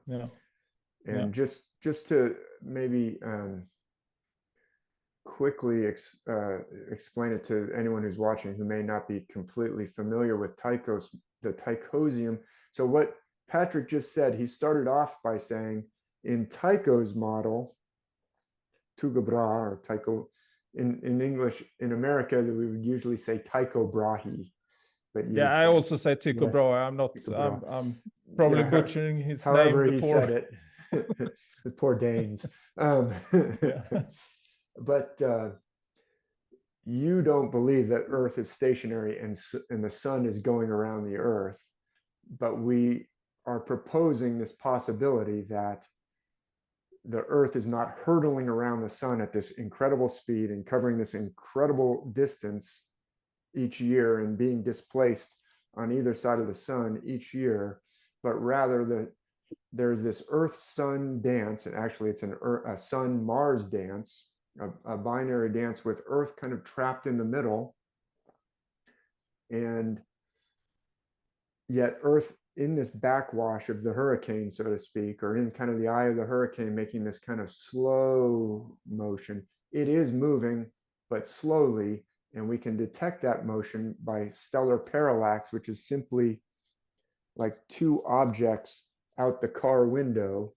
And just to maybe quickly explain it to anyone who's watching who may not be completely familiar with Tychos, the Tychosium. So what Patrik just said, he started off by saying in Tycho's model, Tycho Brahe, or Tycho, in English, in America, we would usually say Tycho Brahe. But I also say Tycho Brahe. I'm not. I'm probably butchering his name. However he said it, the poor Danes. But you don't believe that Earth is stationary and the sun is going around the Earth, but we are proposing this possibility that the Earth is not hurtling around the sun at this incredible speed and covering this incredible distance each year and being displaced on either side of the sun each year, but rather there's this Earth-Sun dance, and actually it's a Sun-Mars dance, a binary dance with Earth kind of trapped in the middle, and yet Earth in this backwash of the hurricane, so to speak, or in kind of the eye of the hurricane, making this kind of slow motion. It is moving, but slowly, and we can detect that motion by stellar parallax, which is simply like 2 objects out the car window.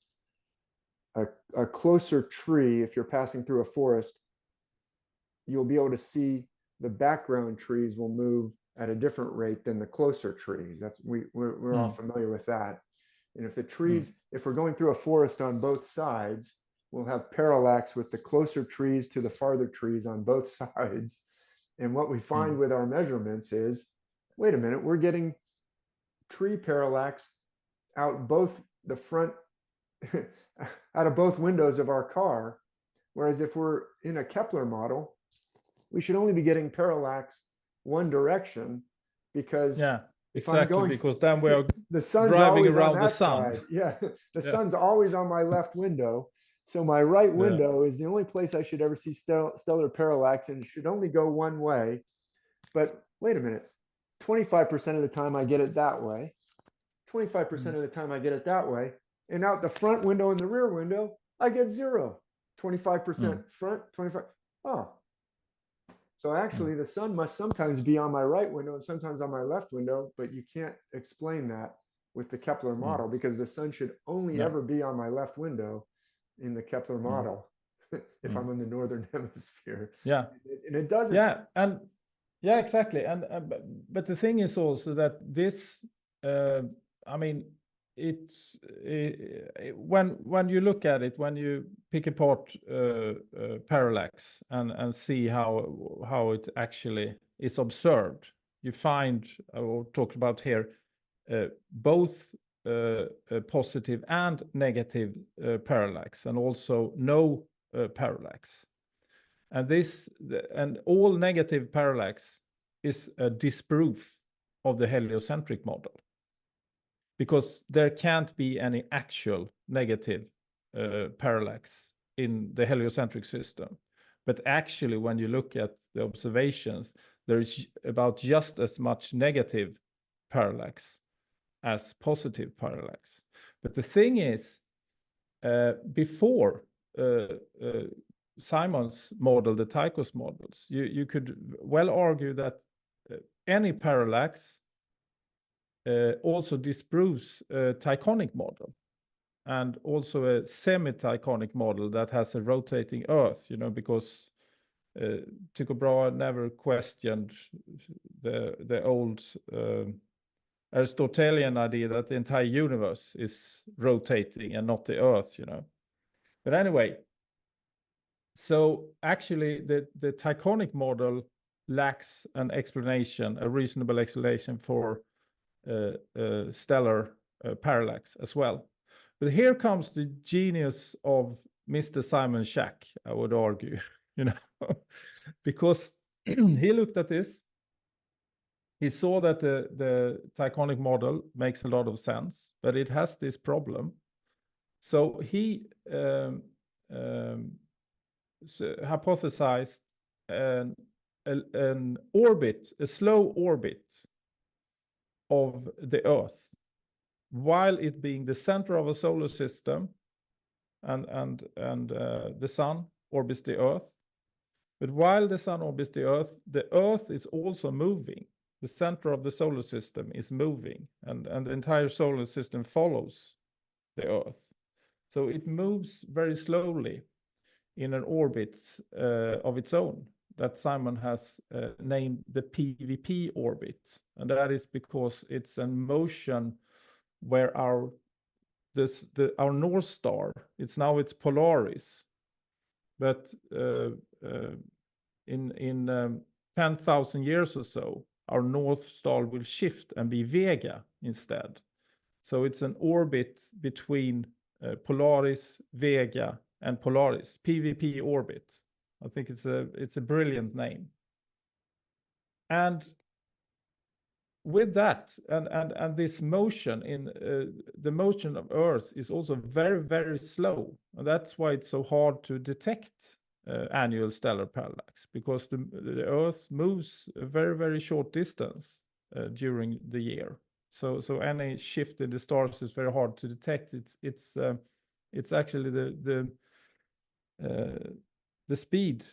A closer tree, if you're passing through a forest, you'll be able to see the background trees will move at a different rate than the closer trees. That's we're all familiar with that. And if the trees, if we're going through a forest on both sides, we'll have parallax with the closer trees to the farther trees on both sides. And what we find with our measurements is, wait a minute, we're getting tree parallax out both the front, out of both windows of our car. Whereas if we're in a Kepler model, we should only be getting parallax one direction, because because then we're the sun's driving always around on the that sun. side. The sun's always on my left window. So my right window is the only place I should ever see stellar parallax, and it should only go one way. But wait a minute, 25% of the time I get it that way. 25% of the time I get it that way. And out the front window and the rear window, I get 0. 25% front, 25. Oh. So actually the sun must sometimes be on my right window and sometimes on my left window, but you can't explain that with the Kepler model, because the sun should only ever be on my left window in the Kepler model if I'm in the northern hemisphere. And it doesn't. Exactly. And but the thing is also that this, I mean, it's when you look at it, when you pick apart parallax and see how it actually is observed, you find, or talked about here, both positive and negative parallax, and also no parallax. And all negative parallax is a disproof of the heliocentric model, because there can't be any actual negative parallax in the heliocentric system. But actually, when you look at the observations, there is about just as much negative parallax as positive parallax. But the thing is, before Simon's model, the Tychos models, you could well argue that any parallax also disproves a Tychonic model, and also a semi-Tychonic model that has a rotating Earth, because Tycho Brahe never questioned the old Aristotelian idea that the entire universe is rotating and not the Earth, But anyway, so actually the Tychonic model lacks an explanation, a reasonable explanation for stellar parallax as well. But here comes the genius of Mr. Simon Shack, I would argue, because he looked at this. He saw that the Tychonic model makes a lot of sense, but it has this problem. So he hypothesized an orbit, a slow orbit of the Earth, while it being the center of a solar system, and the sun orbits the Earth. But while the sun orbits the Earth is also moving. The center of the solar system is moving, and the entire solar system follows the Earth. So it moves very slowly in an orbit of its own that Simon has named the PVP orbit. And that is because it's a motion where our North Star, it's Polaris, but in 10,000 years or so, our North Star will shift and be Vega instead. So it's an orbit between Polaris, Vega, and Polaris, PVP orbit. I think it's a brilliant name. And with that, and this motion in the motion of Earth is also very, very slow, and that's why it's so hard to detect annual stellar parallax, because the Earth moves a very, very short distance during the year. So any shift in the stars is very hard to detect. It's actually the speed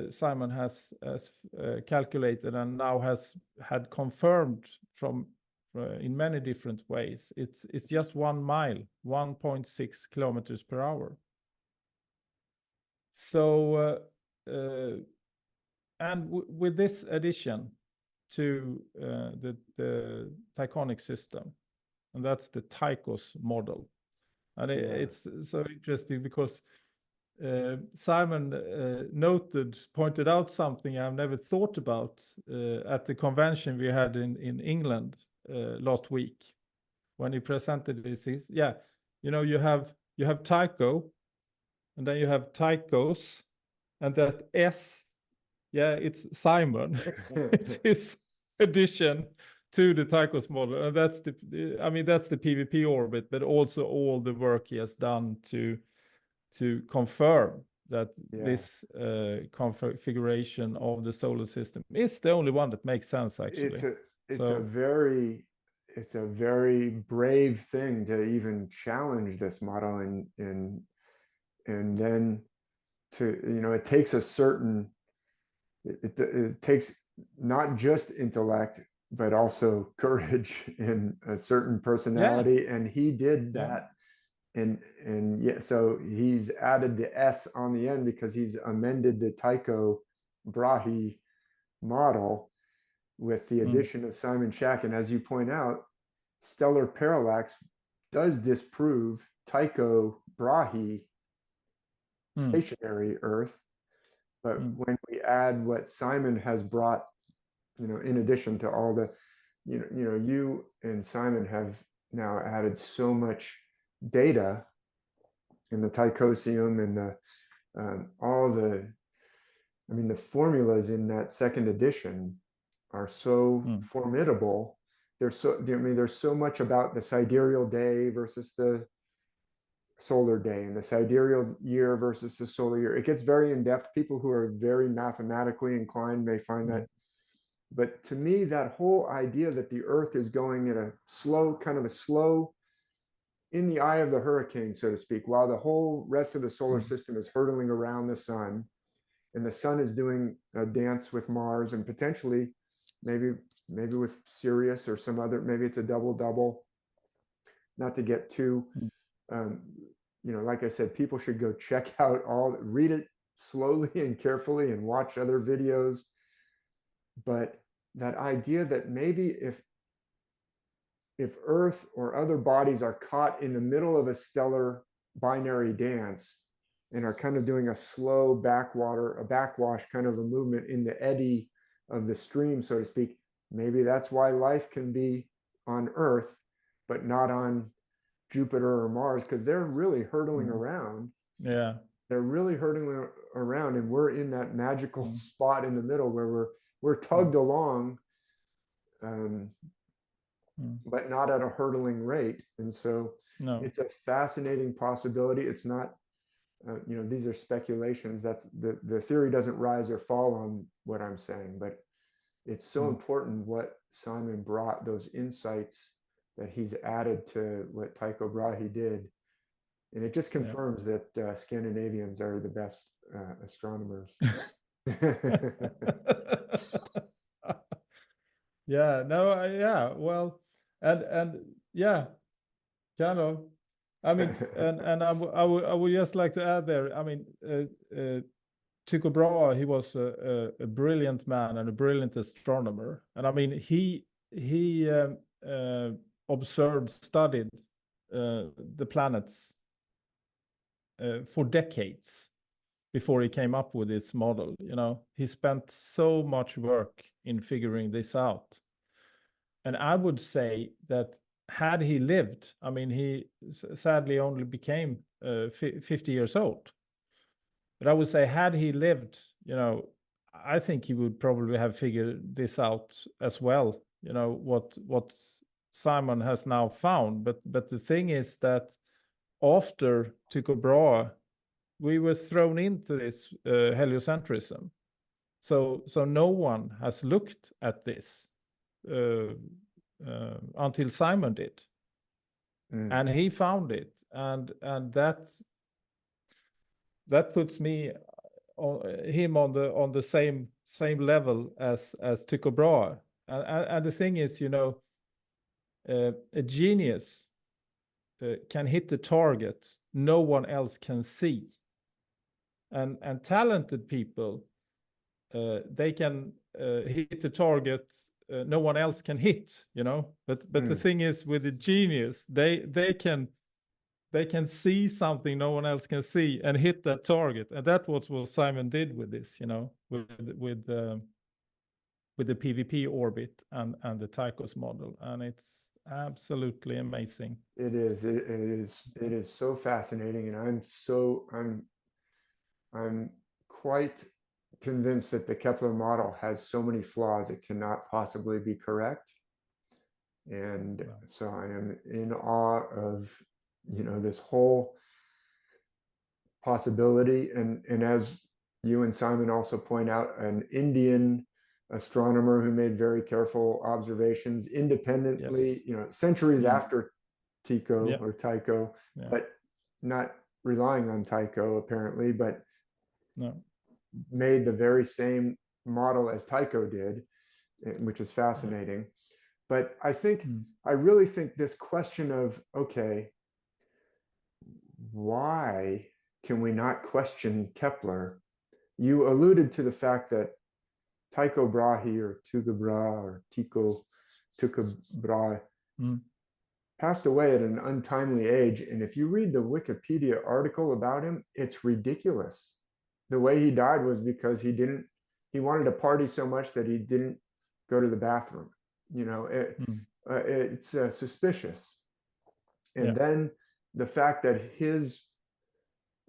Simon has calculated and now had confirmed from in many different ways. It's just 1 mile, 1.6 kilometers per hour. So and with this addition to the Tychonic system, and that's the Tychos model, and it's so interesting because Simon pointed out something I've never thought about at the convention we had in England last week when he presented this. You have Tycho, and then you have Tychos, and that S, it's Simon. It's his addition to the Tychos model, and that's the PVP orbit, but also all the work he has done to confirm that this configuration of the solar system is the only one that makes sense. Actually, it's a very brave thing to even challenge this model, and then to it takes a certain it takes not just intellect but also courage and a certain personality, and he did that. And so he's added the S on the end because he's amended the Tycho Brahe model with the addition of Simon Shack. And as you point out, stellar parallax does disprove Tycho Brahe stationary Earth. But when we add what Simon has brought, in addition to all the, you and Simon have now added so much data in the Tychosium and all the formulas in that second edition are so formidable. There's so much about the sidereal day versus the solar day and the sidereal year versus the solar year. It gets very in-depth. People who are very mathematically inclined may find that. But to me, that whole idea that the Earth is going at a slow, in the eye of the hurricane, so to speak, while the whole rest of the solar system is hurtling around the sun, and the sun is doing a dance with Mars, and potentially maybe with Sirius or some other, maybe it's a double. Not to get too, like I said, people should go check out read it slowly and carefully and watch other videos. But that idea that maybe if Earth or other bodies are caught in the middle of a stellar binary dance and are kind of doing a slow backwash kind of a movement in the eddy of the stream, so to speak, maybe that's why life can be on Earth, but not on Jupiter or Mars, because they're really hurtling around. Yeah. They're really hurtling around, and we're in that magical spot in the middle where we're tugged along, but not at a hurtling rate. And so it's a fascinating possibility. It's not, these are speculations. That's the theory doesn't rise or fall on what I'm saying, but it's so important what Simon brought, those insights that he's added to what Tycho Brahe did. And it just confirms that Scandinavians are the best astronomers. Well, and kind of. I mean, and I would just like to add there. I mean, Tycho Brahe, he was a brilliant man and a brilliant astronomer, and I mean, he studied the planets for decades before he came up with this model. He spent so much work in figuring this out, and I would say that had he lived, I mean, he sadly only became 50 years old, but I would say had he lived, I think he would probably have figured this out as well, what Simon has now found. But the thing is that after Tycho Brahe, we were thrown into this heliocentrism. So no one has looked at this until Simon did, and he found it, and that puts him on the same level as Tycho Brahe. And the thing is, a genius can hit the target no one else can see, and talented people they can hit the target no one else can hit, but the thing is, with a genius, they can see something no one else can see and hit that target. And that's what Simon did with this, with the PVP orbit and the Tychos model. And it's absolutely amazing. It is so fascinating, and I'm quite convinced that the Kepler model has so many flaws it cannot possibly be correct. And so I am in awe of this whole possibility. And as you and Simon also point out, an Indian astronomer who made very careful observations independently, centuries after Tycho, but not relying on Tycho apparently, but made the very same model as Tycho did, which is fascinating. But I really think this question of, okay, why can we not question Kepler? You alluded to the fact that Tycho Brahe or Tycho Brahe passed away at an untimely age. And if you read the Wikipedia article about him, it's ridiculous. The way he died was because he wanted to party so much that he didn't go to the bathroom. It's suspicious. And then the fact that his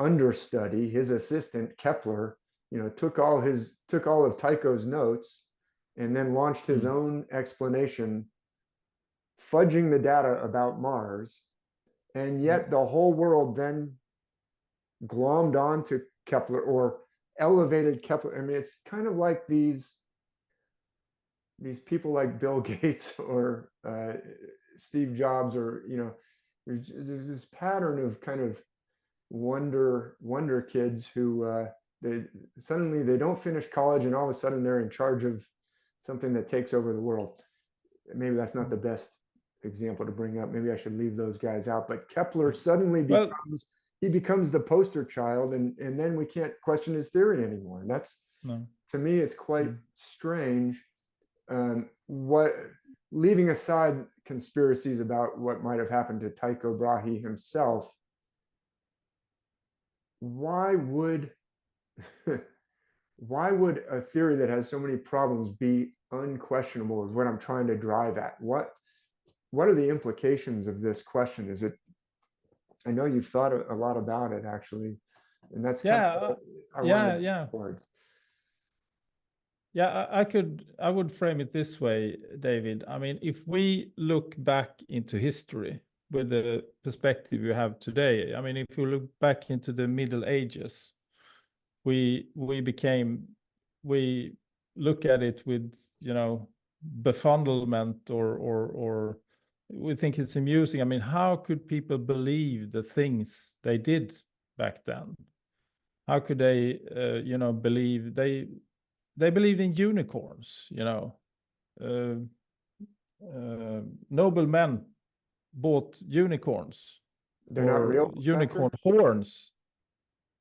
understudy, his assistant Kepler, took all of Tycho's notes and then launched his own explanation, fudging the data about Mars, And yet the whole world then glommed onto Kepler or elevated Kepler. I mean, it's kind of like these people like Bill Gates or Steve Jobs, or there's this pattern of kind of wonder kids who they don't finish college, and all of a sudden they're in charge of something that takes over the world. Maybe that's not the best example to bring up. Maybe I should leave those guys out. But Kepler suddenly becomes the poster child, and then we can't question his theory anymore. And that's, to me, it's quite strange. What, leaving aside conspiracies about what might have happened to Tycho Brahe himself, why would a theory that has so many problems be unquestionable, is what I'm trying to drive at. What are the implications of this question? Is it, I know you've thought a lot about it, actually, and that's I would frame it this way, David. I mean, if we look back into history with the perspective you have today, I mean, if you look back into the Middle Ages, we look at it with, befuddlement, or we think it's amusing. I mean, how could people believe the things they did back then? How could they, believe they believed in unicorns, noblemen bought unicorns. They're not real? Unicorn horns.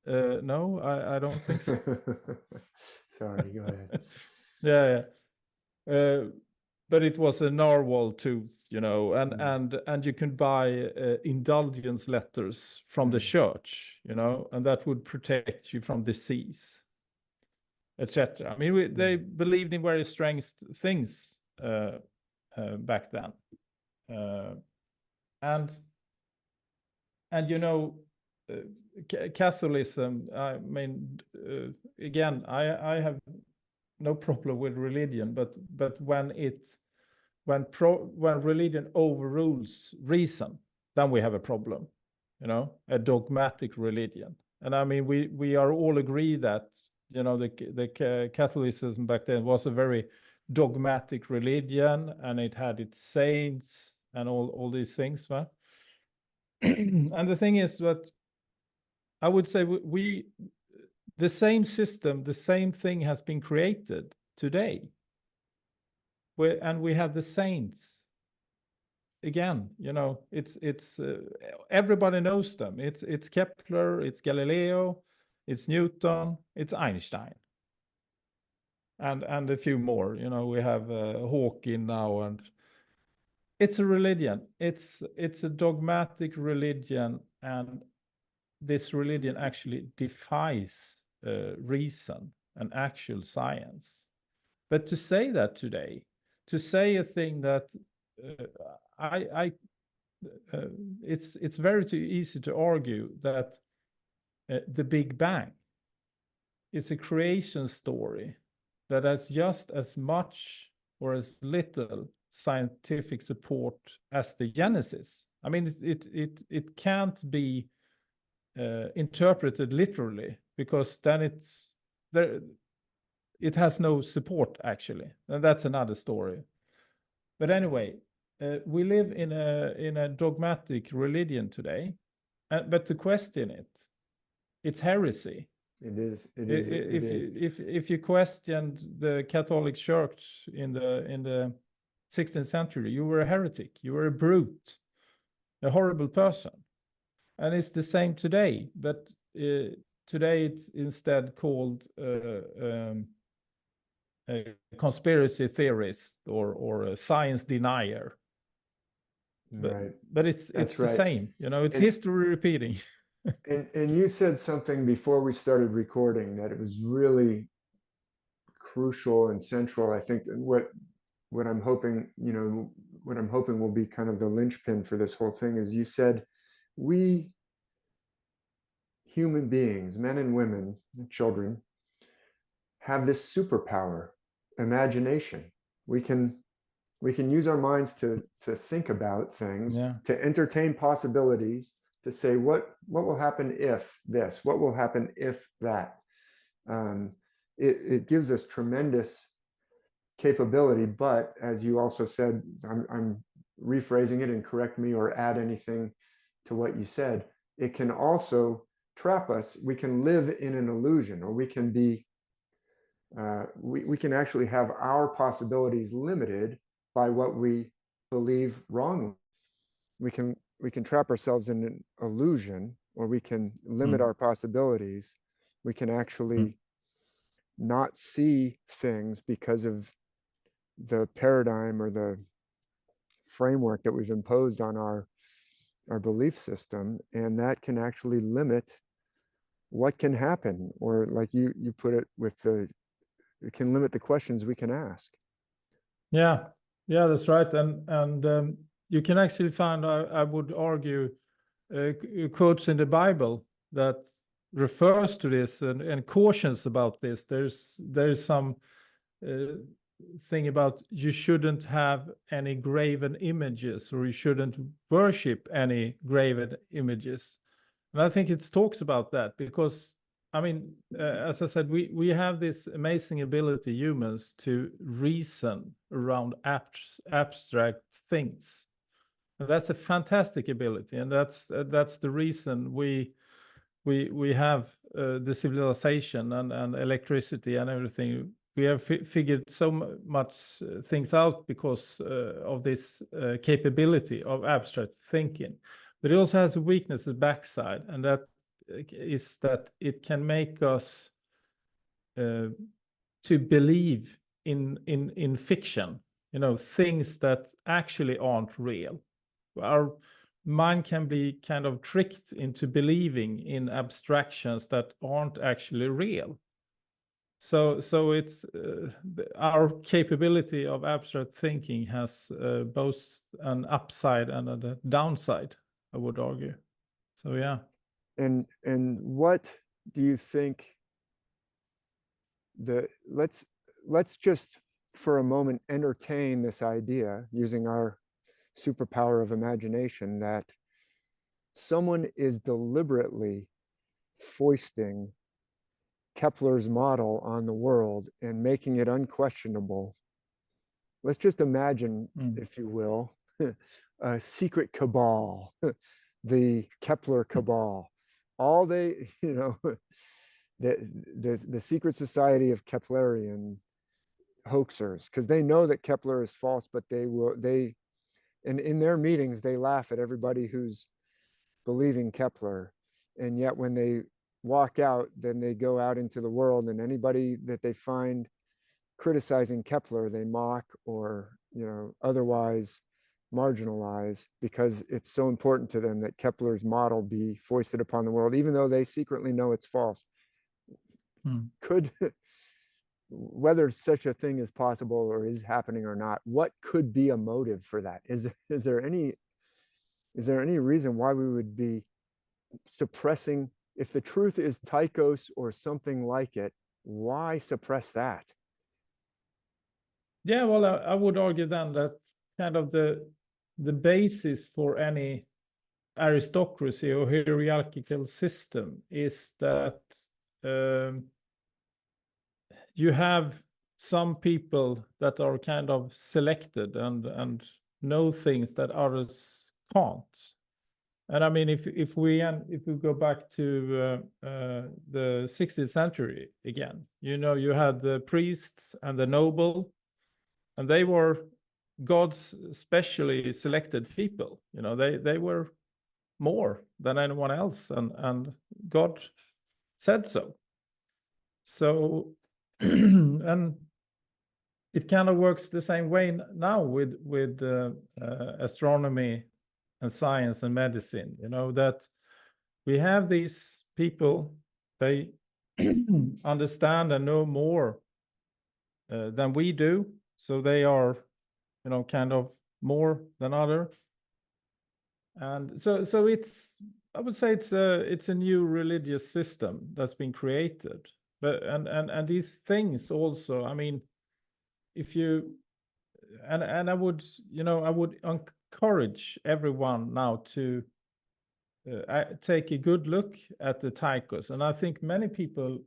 No, I don't think so. Sorry, go ahead. Yeah. But it was a narwhal tooth, and you can buy indulgence letters from the church, and that would protect you from disease, etc. I mean, they believed in very strange things back then, and Catholicism. I mean, again, I have no problem with religion, but when religion overrules reason, then we have a problem. A dogmatic religion. And I mean, we are all agree that the Catholicism back then was a very dogmatic religion, and it had its saints and all these things, right? And the thing is that I would say the same system, the same thing has been created today. And we have the saints. Again, it's everybody knows them. It's Kepler, it's Galileo, it's Newton, it's Einstein, and a few more. We have Hoax now, and it's a religion. It's a dogmatic religion, and this religion actually defies reason and actual science. But to say that today, to say a thing that it's very too easy to argue that the Big Bang is a creation story that has just as much or as little scientific support as the Genesis. I mean, it can't be interpreted literally, because then it has no support, actually, and that's another story. But anyway, we live in a dogmatic religion today, but to question it's heresy. It is. If you questioned the Catholic Church in the 16th century, you were a heretic, you were a brute, a horrible person. And it's the same today, but today it's instead called a conspiracy theorist or a science denier. Right. But it's the same, it's history repeating. and you said something before we started recording that it was really crucial and central. I think what I'm hoping, will be kind of the linchpin for this whole thing is, you said, we human beings, men and women, children, have this superpower, imagination. We can We can use our minds to think about things, to entertain possibilities, to say what will happen if this, what will happen if that. It gives us tremendous capability, but as you also said, I'm rephrasing it, and correct me or add anything to what you said, it can also trap us. We can live in an illusion, or we can be we can actually have our possibilities limited by what we believe wrongly. We can trap ourselves in an illusion, or we can limit our possibilities. We can actually not see things because of the paradigm or the framework that we've imposed on our belief system, and that can actually limit what can happen, or like you put it, with it can limit the questions we can ask. Yeah, that's right. And you can actually find, I would argue, quotes in the Bible that refers to this and cautions about this. There's some thing about you shouldn't have any graven images, or you shouldn't worship any graven images. And I think it talks about that because, I mean, as I said, we have this amazing ability, humans, to reason around abstract things. And that's a fantastic ability, and that's the reason we have the civilization and electricity and everything. We have figured so much things out because of this capability of abstract thinking. But it also has a weakness, a backside, and that is that it can make us to believe in fiction, things that actually aren't real. Our mind can be kind of tricked into believing in abstractions that aren't actually real. So it's our capability of abstract thinking has both an upside and a downside, I would argue. So yeah. And what do you think let's just for a moment entertain this idea, using our superpower of imagination, that someone is deliberately foisting Kepler's model on the world and making it unquestionable. Let's just imagine, if you will, a secret cabal, the Kepler cabal. All they, the secret society of Keplerian hoaxers, because they know that Kepler is false, but and in their meetings, they laugh at everybody who's believing Kepler. And yet when they walk out, then they go out into the world, and anybody that they find criticizing Kepler, they mock or, otherwise marginalize, because it's so important to them that Kepler's model be foisted upon the world, even though they secretly know it's false. Whether such a thing is possible or is happening or not, what could be a motive for that? Is there any reason why we would be suppressing, if the truth is Tychos or something like it, why suppress that? Yeah, well, I would argue then that kind of the basis for any aristocracy or hierarchical system is that you have some people that are kind of selected and know things that others can't. And I mean, if we go back to the 16th century again, you had the priests and the noble, and they were God's specially selected people. They were more than anyone else, and God said so. So, and it kind of works the same way now with astronomy and science and medicine. That we have these people, they understand and know more than we do, so they are, kind of more than other. And so it's, I would say it's a new religious system that's been created. But and these things also, I mean, if you and I would, I would encourage everyone now to take a good look at the Tychos. And I think many people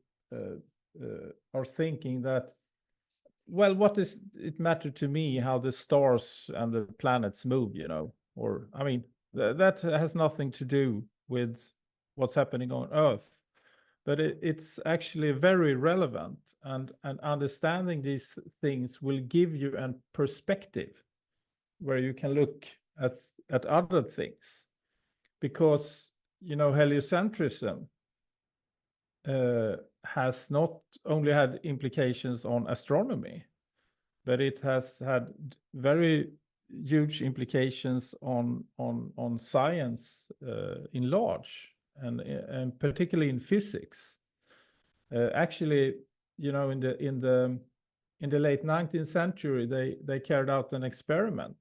are thinking that, well, what does it matter to me how the stars and the planets move, or I mean, that has nothing to do with what's happening on Earth. But it's actually very relevant, and understanding these things will give you a perspective where you can look at other things, because heliocentrism has not only had implications on astronomy, but it has had very huge implications on science in large, and particularly in physics. Actually, in the late 19th century, they carried out an experiment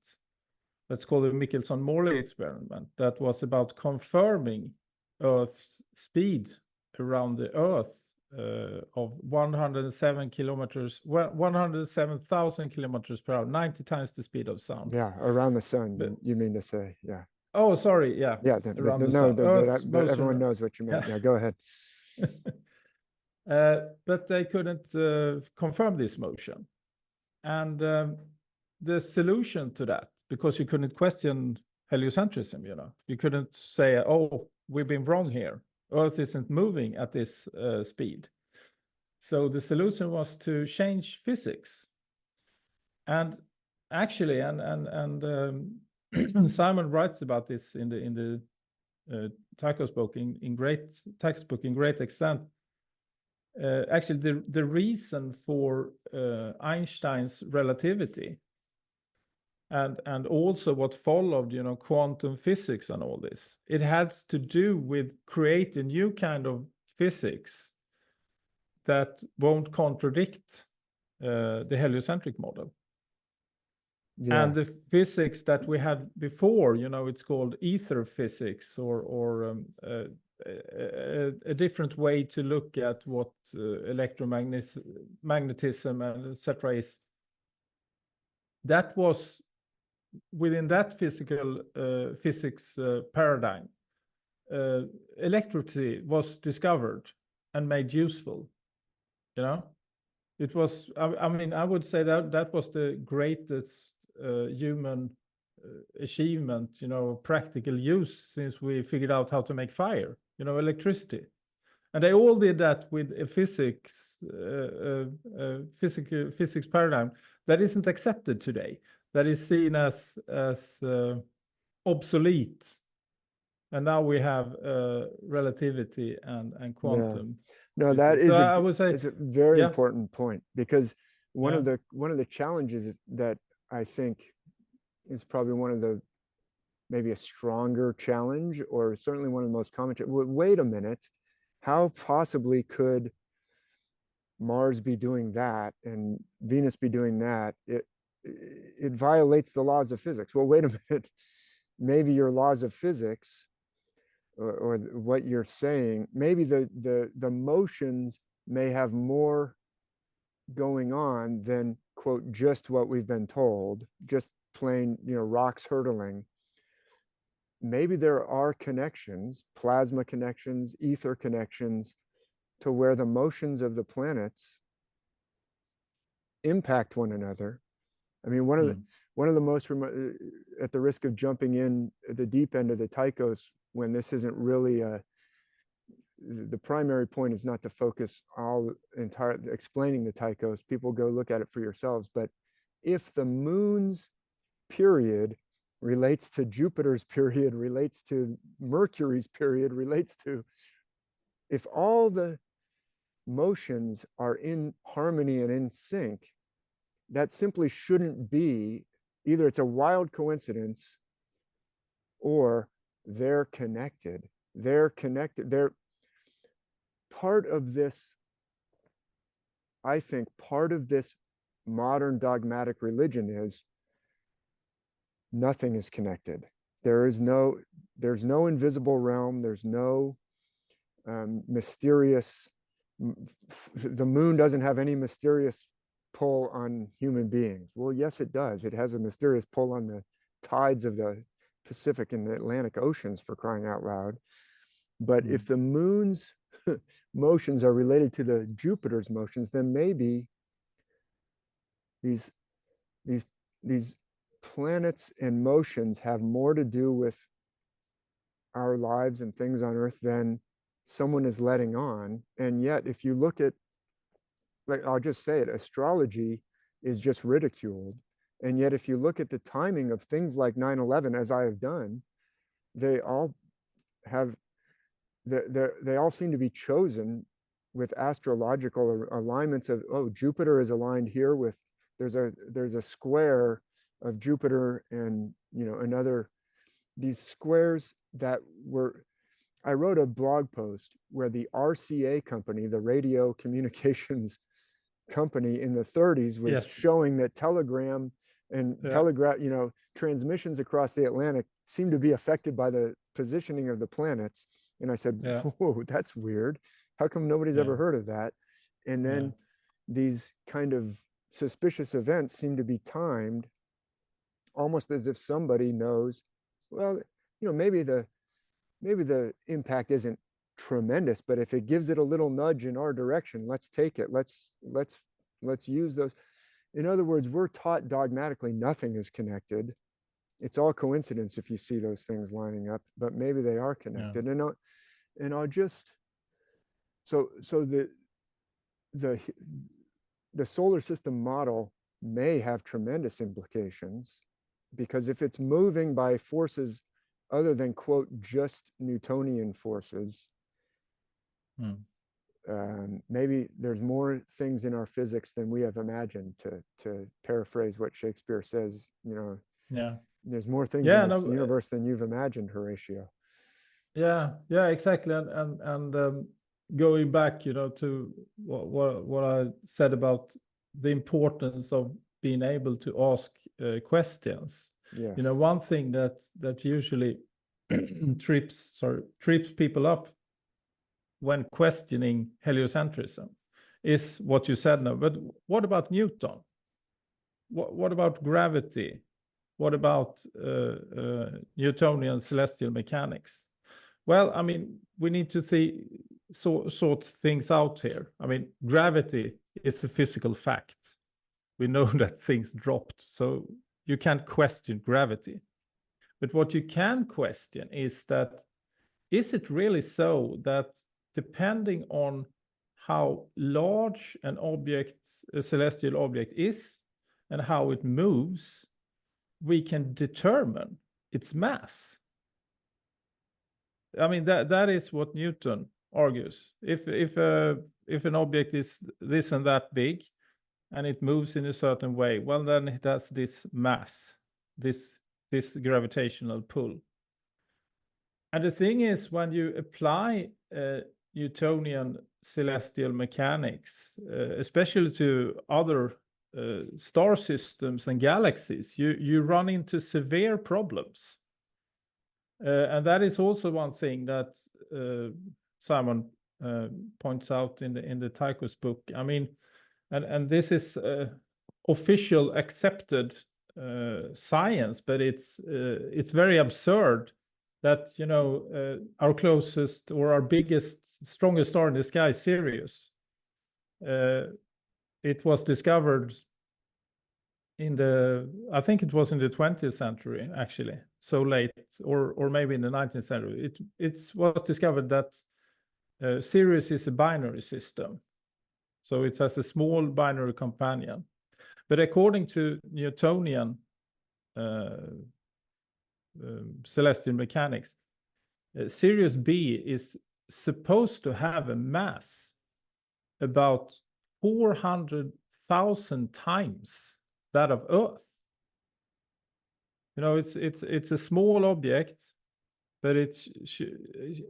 that's called the Michelson-Morley experiment, that was about confirming Earth's speed around the Earth of 107,000 kilometers per hour, 90 times the speed of sound. Yeah, around the sun, you mean to say, yeah. Oh, sorry, yeah. Yeah, around the sun. Everyone knows what you meant. Yeah, go ahead. But they couldn't confirm this motion. And the solution to that, because you couldn't question heliocentrism, you couldn't say, oh, we've been wrong here. Earth isn't moving at this speed. So the solution was to change physics. And actually, Simon writes about this in the Tychos book in great extent. Actually, the reason for Einstein's relativity and also what followed, quantum physics and all this, it had to do with create a new kind of physics that won't contradict the heliocentric model. Yeah. And the physics that we had before, it's called ether physics, or a different way to look at what electromagnetism and etc. is. That was within that physics paradigm. Electricity was discovered and made useful. It was. I mean, I would say that was the greatest human achievement, practical use, since we figured out how to make fire, electricity. And they all did that with a physics paradigm that isn't accepted today, that is seen as obsolete. And now we have relativity and quantum. Yeah. No, that is I would say it's a very important point, because one of the challenges that I think is probably one of the, maybe a stronger challenge, or certainly one of the most common. Wait a minute, how possibly could Mars be doing that and Venus be doing that? It violates the laws of physics. Well, wait a minute, maybe your laws of physics, or what you're saying, maybe the motions may have more going on than, quote, just what we've been told, just plain, rocks hurtling. Maybe there are connections, plasma connections, ether connections, to where the motions of the planets impact one another. I mean, one of the most remote, at the risk of jumping in at the deep end of the Tychos, when this isn't really the primary point is not to focus explaining the Tychos. People go look at it for yourselves. But if the moon's period relates to Jupiter's period, relates to Mercury's period, relates to, if all the motions are in harmony and in sync, that simply shouldn't be, either it's a wild coincidence or they're connected. They're part of this. I think part of this modern dogmatic religion is nothing is connected. There's no invisible realm. There's no mysterious, the moon doesn't have any mysterious pull on human beings. Well, yes, it does. It has a mysterious pull on the tides of the Pacific and the Atlantic Oceans, for crying out loud. But if the moon's motions are related to the Jupiter's motions, then maybe these planets and motions have more to do with our lives and things on Earth than someone is letting on. And yet, if you look at, like, I'll just say it, astrology is just ridiculed. And yet, if you look at the timing of things like 9/11, as I have done, they all have, they all seem to be chosen with astrological alignments of, oh, Jupiter is aligned here with, there's a square of Jupiter and, you know, another, these squares that were, I wrote a blog post where the RCA company, the radio communications company in the 30s, was showing that telegram and telegraph, you know, transmissions across the Atlantic seem to be affected by the positioning of the planets. And I said, whoa, that's weird. How come nobody's ever heard of that? And then these kind of suspicious events seem to be timed almost as if somebody knows, well, you know, maybe the impact isn't tremendous, but if it gives it a little nudge in our direction, let's take it. Let's use those. In other words, we're taught dogmatically nothing is connected. It's all coincidence if you see those things lining up, but maybe they are connected. And I'll just, so the solar system model may have tremendous implications, because if it's moving by forces other than, quote, just Newtonian forces, maybe there's more things in our physics than we have imagined, to paraphrase what Shakespeare says, you know. There's more things in this universe than you've imagined, Horatio. Exactly. And going back, you know, to what I said about the importance of being able to ask questions. You know, one thing that usually trips people up when questioning heliocentrism is what you said now. But what about Newton? What about gravity? What about Newtonian celestial mechanics? Well, I mean, we need to sort things out here. I mean, gravity is a physical fact. We know that things dropped, so you can't question gravity. But what you can question is that, is it really so that depending on how large an object, a celestial object is, and how it moves, we can determine its mass? I mean, that is what Newton argues. If an object is this and that big, and it moves in a certain way, well, then it has this mass, this gravitational pull. And the thing is, when you apply Newtonian celestial mechanics, especially to other star systems and galaxies, you run into severe problems. And that is also one thing that Simon points out in the Tychos book. I mean, and this is official accepted science, but it's very absurd that, you know, our closest or our biggest, strongest star in the sky, Sirius, it was discovered I think it was in the 20th century, actually, so late, or maybe in the 19th century. It was discovered that Sirius is a binary system. So it has a small binary companion. But according to Newtonian celestial mechanics, Sirius B is supposed to have a mass about 400,000 times that of Earth. You know, it's a small object, but it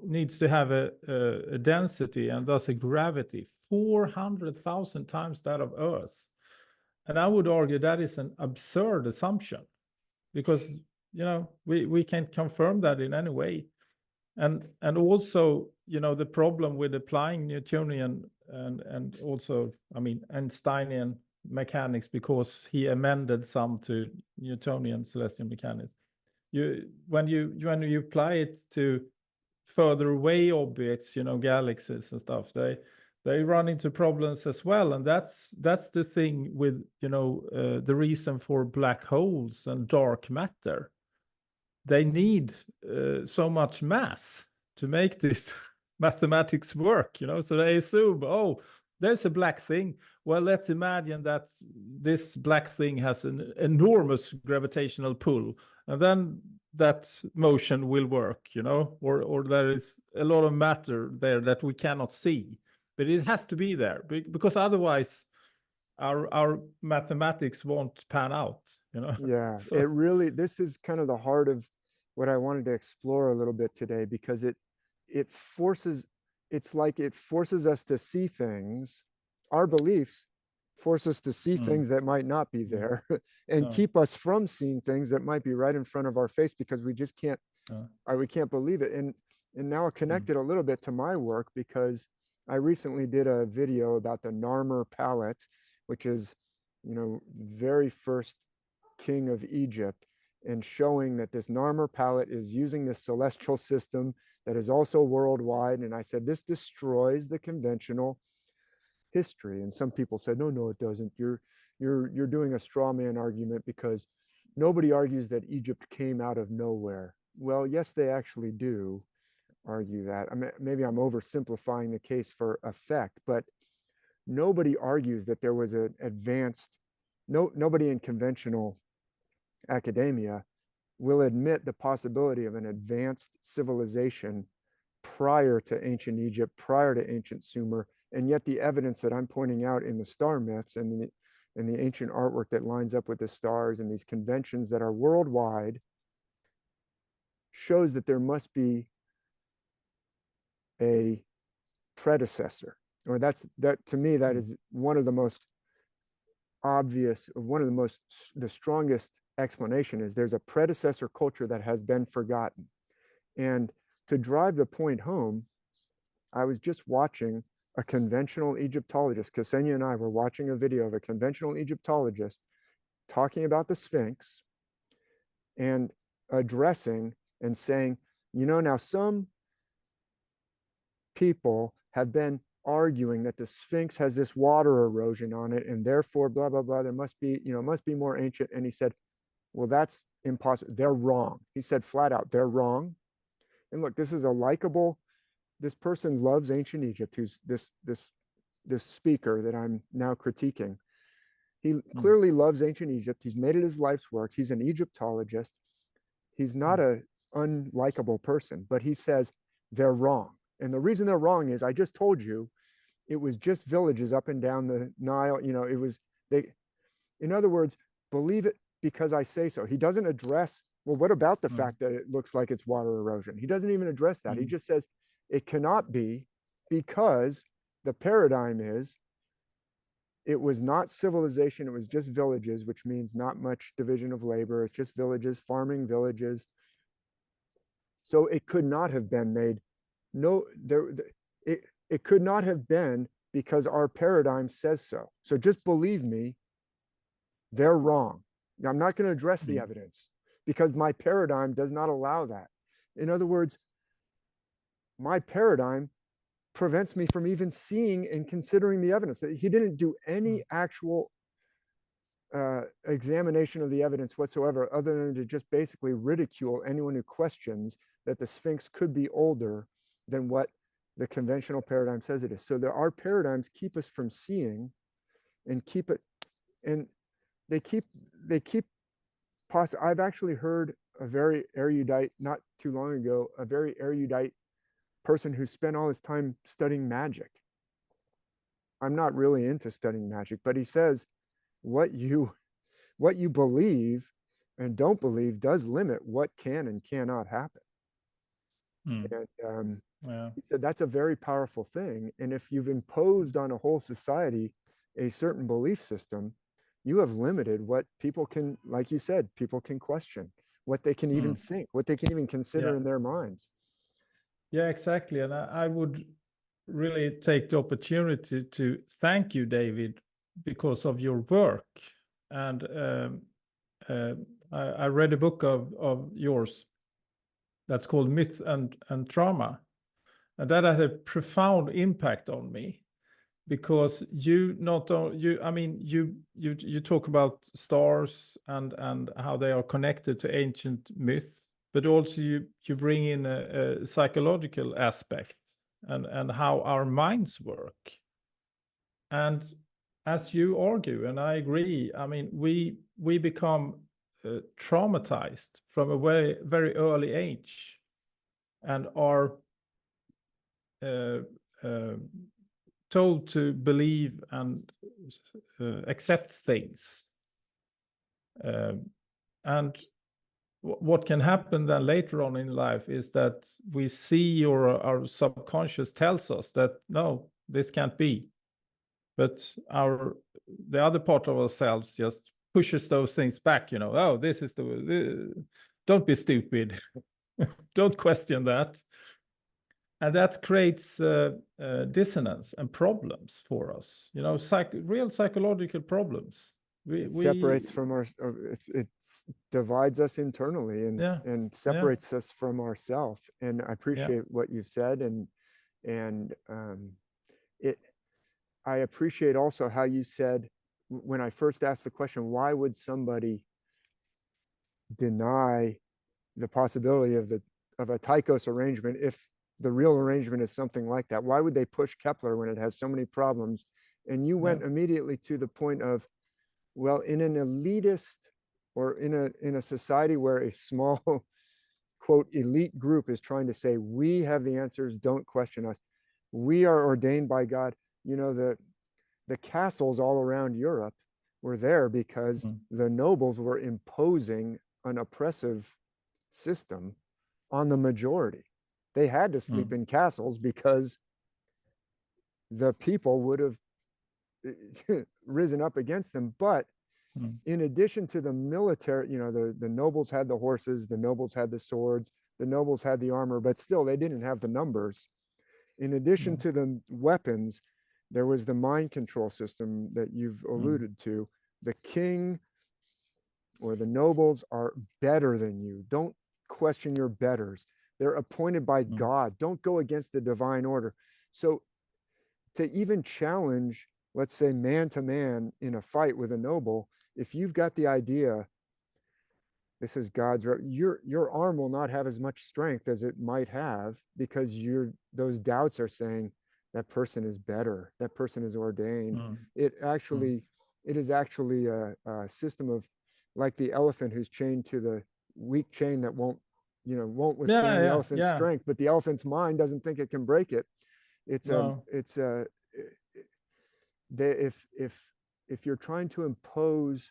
needs to have a density and thus a gravity 400,000 times that of Earth. And I would argue that is an absurd assumption, because, you know, we can't confirm that in any way. And also, you know, the problem with applying Newtonian and also, I mean, Einsteinian mechanics because he amended some to Newtonian celestial mechanics. When you apply it to further away objects, galaxies and stuff, they run into problems as well. And that's the thing with the reason for black holes and dark matter. They need so much mass to make this mathematics work, so they assume, oh, there's a black thing. Well, let's imagine that this black thing has an enormous gravitational pull, and then that motion will work, or there is a lot of matter there that we cannot see, but it has to be there because otherwise our mathematics won't pan out, Yeah, So, it really, this is kind of the heart of what I wanted to explore a little bit today, because it forces, it's like it forces us to see things. Our beliefs force us to see things that might not be there and keep us from seeing things that might be right in front of our face, because we just can't, we can't believe it. And now it connected a little bit to my work, because I recently did a video about the Narmer palette, which is, very first king of Egypt, and showing that this Narmer palette is using this celestial system that is also worldwide. And I said, this destroys the conventional history. And some people said, no, it doesn't. You're doing a straw man argument, because nobody argues that Egypt came out of nowhere. Well, yes, they actually do argue that. I mean, maybe I'm oversimplifying the case for effect, but nobody argues that there was an advanced, nobody in conventional academia will admit the possibility of an advanced civilization prior to ancient Egypt, prior to ancient Sumer. And yet the evidence that I'm pointing out in the star myths and the ancient artwork that lines up with the stars and these conventions that are worldwide shows that there must be a predecessor. Or that to me, that is one of the most obvious, the strongest explanation is there's a predecessor culture that has been forgotten. And to drive the point home, I was just watching a conventional Egyptologist, Ksenia and I were watching a video of a conventional Egyptologist talking about the Sphinx and addressing and saying, now some people have been arguing that the Sphinx has this water erosion on it, and therefore blah blah blah, there must be, must be more ancient. And he said, well, that's impossible. They're wrong. He said flat out, they're wrong. And look, this is a likable, this person loves ancient Egypt, who's this speaker that I'm now critiquing. He clearly loves ancient Egypt. He's made it his life's work. He's an Egyptologist. He's not a unlikable person, but he says they're wrong. And the reason they're wrong is, I just told you, it was just villages up and down the Nile. It was, in other words, believe it because I say so. He doesn't address, well, what about the fact that it looks like it's water erosion? He doesn't even address that. He just says it cannot be, because the paradigm is, it was not civilization, it was just villages, which means not much division of labor. It's just villages, farming villages. So it could not have been made. It could not have been, because our paradigm says so. So just believe me, they're wrong. Now, I'm not going to address the evidence, because my paradigm does not allow that. In other words, my paradigm prevents me from even seeing and considering the evidence. He didn't do any actual examination of the evidence whatsoever, other than to just basically ridicule anyone who questions that the Sphinx could be older than what the conventional paradigm says it is. So our paradigms keep us from seeing, and I've actually heard a very erudite, not too long ago, a very erudite person who spent all his time studying magic. I'm not really into studying magic, but he says what you believe and don't believe does limit what can and cannot happen. And he said that's a very powerful thing. And if you've imposed on a whole society a certain belief system, you have limited what people can, like you said, people can question, what they can even think, what they can even consider in their minds. Yeah, exactly. And I would really take the opportunity to thank you, David, because of your work. And I read a book of yours that's called Myths and Trauma. And that had a profound impact on me, because you not only, you talk about stars and how they are connected to ancient myths, but also you bring in a psychological aspect and how our minds work. And as you argue, and I agree, I mean, we become traumatized from a very, very early age, and are told to believe and accept things. And what can happen then later on in life is that we see, or our subconscious tells us that, no, this can't be. But the other part of ourselves just pushes those things back, oh, this is don't be stupid. Don't question that. And that creates dissonance and problems for us, real psychological problems. It separates from it divides us internally and separates us from ourselves. And I appreciate what you've said, and I appreciate also how you said, when I first asked the question, why would somebody deny the possibility of a Tychos arrangement if the real arrangement is something like that? Why would they push Kepler when it has so many problems? And you went immediately to the point of, well, in an elitist, or in a society where a small quote elite group is trying to say, we have the answers, don't question us, we are ordained by God. The castles all around Europe were there because the nobles were imposing an oppressive system on the majority. They had to sleep in castles because the people would have risen up against them. But in addition to the military, the nobles had the horses, the nobles had the swords, the nobles had the armor, but still they didn't have the numbers. In addition to the weapons, there was the mind control system that you've alluded to. The king or the nobles are better than you. Don't question your betters. They're appointed by God. Don't go against the divine order. So to even challenge, let's say, man to man in a fight with a noble, if you've got the idea, this is God's, your arm will not have as much strength as it might have, because those doubts are saying that person is better, that person is ordained. It is actually a system of, like the elephant who's chained to the weak chain that won't withstand the elephant's strength, but the elephant's mind doesn't think it can break it. If you're trying to impose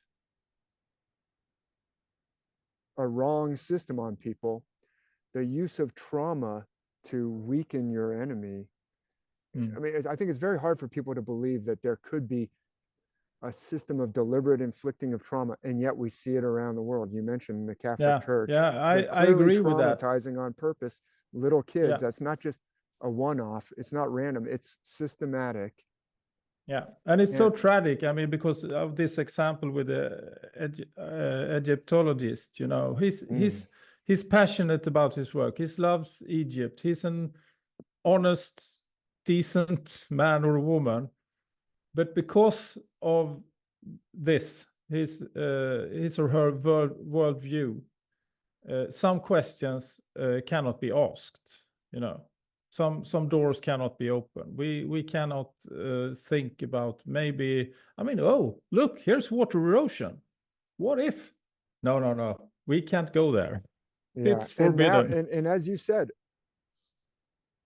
a wrong system on people, the use of trauma to weaken your enemy, I mean, I think it's very hard for people to believe that there could be a system of deliberate inflicting of trauma, and yet we see it around the world. You mentioned the Catholic Church. I agree with that. Traumatizing on purpose little kids. That's not just a one-off. It's not random. It's systematic. Yeah, and it's so tragic. I mean, because of this example with the Egyptologist, he's passionate about his work. He loves Egypt. He's an honest, decent man or woman. But because of this, his or her worldview, some questions cannot be asked. Some doors cannot be opened. We cannot think about maybe. I mean, oh, look, here's water erosion. What if? No. We can't go there. Yeah. It's forbidden. And as you said,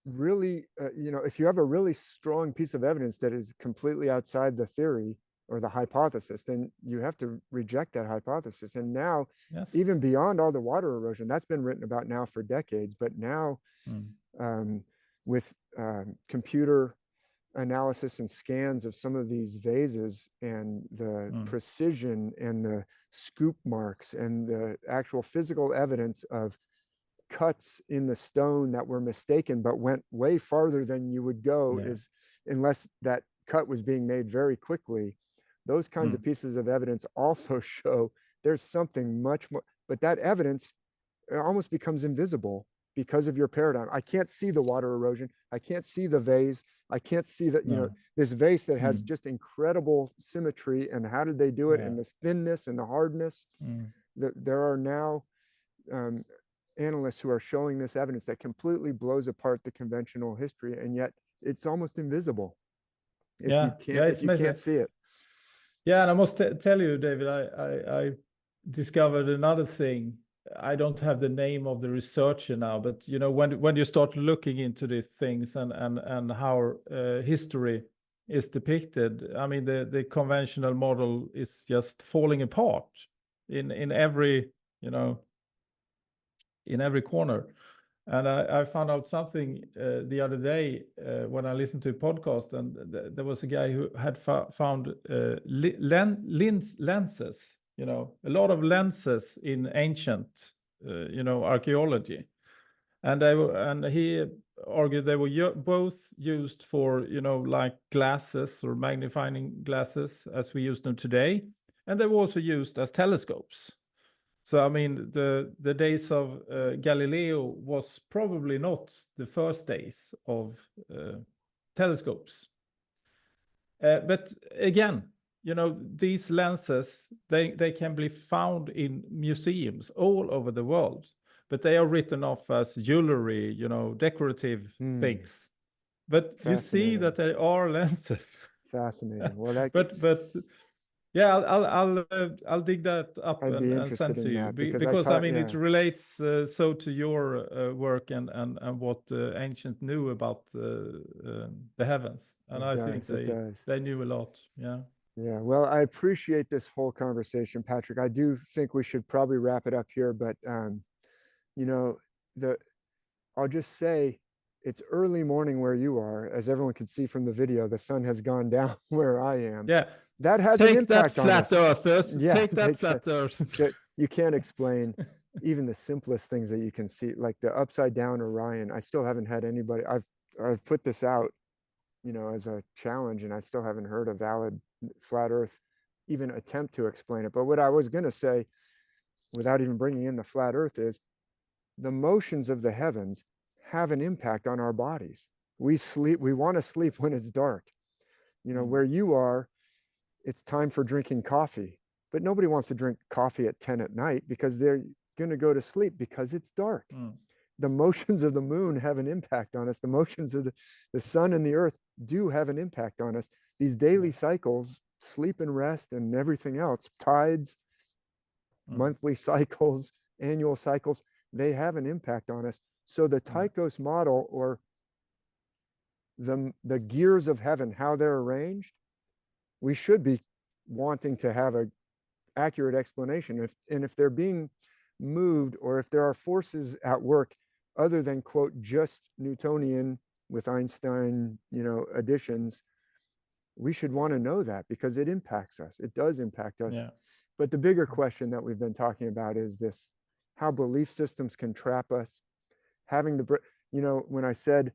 really, if you have a really strong piece of evidence that is completely outside the theory or the hypothesis, then you have to reject that hypothesis. And now, even beyond all the water erosion, that's been written about now for decades, but now with computer analysis and scans of some of these vases, and the precision and the scoop marks and the actual physical evidence of cuts in the stone that were mistaken but went way farther than you would go, is unless that cut was being made very quickly, those kinds of pieces of evidence also show there's something much more, but that evidence almost becomes invisible because of your paradigm. I can't see the water erosion. I can't see the vase. I can't see that, you know, this vase that has just incredible symmetry, and how did they do it? And the thinness and the hardness. There are now analysts who are showing this evidence that completely blows apart the conventional history, and yet it's almost invisible if you can't see it. Yeah, and I must tell you, David, I discovered another thing. I don't have the name of the researcher now, but you know, when you start looking into these things and how history is depicted, I mean, the conventional model is just falling apart in every, you know, in every corner. And I found out something the other day when I listened to a podcast, and there was a guy who had found lenses, you know, a lot of lenses in ancient, you know, archaeology. And he argued they were both used for, you know, like glasses or magnifying glasses as we use them today. And they were also used as telescopes. So, I mean, the days of Galileo was probably not the first days of telescopes. But again, you know, these lenses, they can be found in museums all over the world, but they are written off as jewelry, you know, decorative things. But you see that they are lenses. Fascinating. Well, that but yeah, I'll dig that up and send to you because I mean it relates so to your work and what ancient knew about the heavens, and I think they knew a lot. Yeah. Yeah. Well, I appreciate this whole conversation, Patrik. I do think we should probably wrap it up here, but you know, I'll just say it's early morning where you are, as everyone can see from the video. The sun has gone down where I am. Yeah. That has an impact on us. Take that, flat earthers. Yeah, take that, flat earthers. So you can't explain even the simplest things that you can see, like the upside down Orion. I still haven't had anybody. I've put this out, you know, as a challenge, and I still haven't heard a valid flat Earth even attempt to explain it. But what I was going to say, without even bringing in the flat Earth, is the motions of the heavens have an impact on our bodies. We sleep. We want to sleep when it's dark. You know, where you are, it's time for drinking coffee, but nobody wants to drink coffee at 10 at night because they're going to go to sleep because it's dark. The motions of the moon have an impact on us. The motions of the sun and the earth do have an impact on us. These daily cycles, sleep and rest and everything else, tides, monthly cycles, annual cycles, they have an impact on us. So the Tychos model, or the gears of heaven, how they're arranged, we should be wanting to have an accurate explanation. If they're being moved, or if there are forces at work other than, quote, just Newtonian with Einstein, you know, additions, we should want to know that, because it impacts us. It does impact us. Yeah. But the bigger question that we've been talking about is this: how belief systems can trap us. Having the, you know, when I said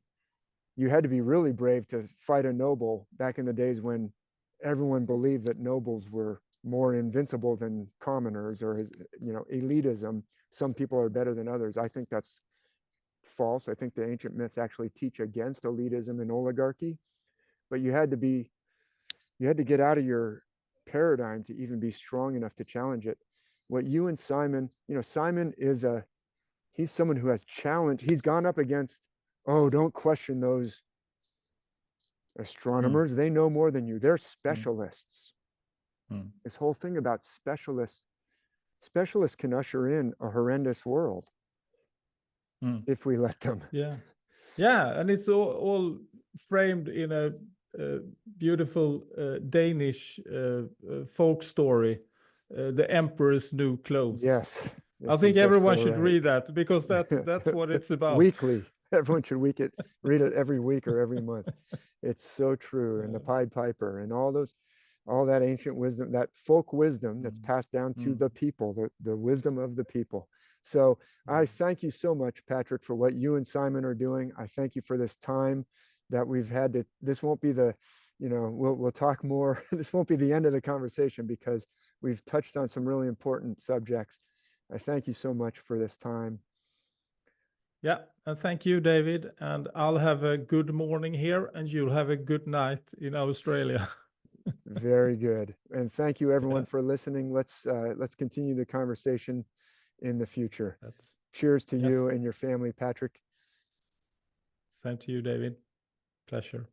you had to be really brave to fight a noble back in the days when everyone believed that nobles were more invincible than commoners, or, you know, elitism. Some people are better than others. I think that's false. I think the ancient myths actually teach against elitism and oligarchy, but you had to get out of your paradigm to even be strong enough to challenge it. What you and Simon, you know, Simon is he's someone who has challenged, he's gone up against, oh, don't question those astronomers. They know more than you. They're specialists. This whole thing about specialists can usher in a horrendous world if we let them. Yeah. Yeah. And it's all framed in a beautiful Danish folk story, The Emperor's New Clothes. Yes. I think everyone should read that, because that's what it's about. Weekly. Everyone should read it every week or every month. It's so true. And the Pied Piper and all that ancient wisdom, that folk wisdom that's passed down to the people, the wisdom of the people. So I thank you so much, Patrik, for what you and Simon are doing. I thank you for this time that we've had to, this won't be the we'll talk more. This won't be the end of the conversation because we've touched on some really important subjects. I thank you so much for this time. Yeah, and thank you, David. And I'll have a good morning here, and you'll have a good night in Australia. Very good. And thank you, everyone, for listening. Let's continue the conversation in the future. Cheers to you and your family, Patrik. Same to you, David. Pleasure.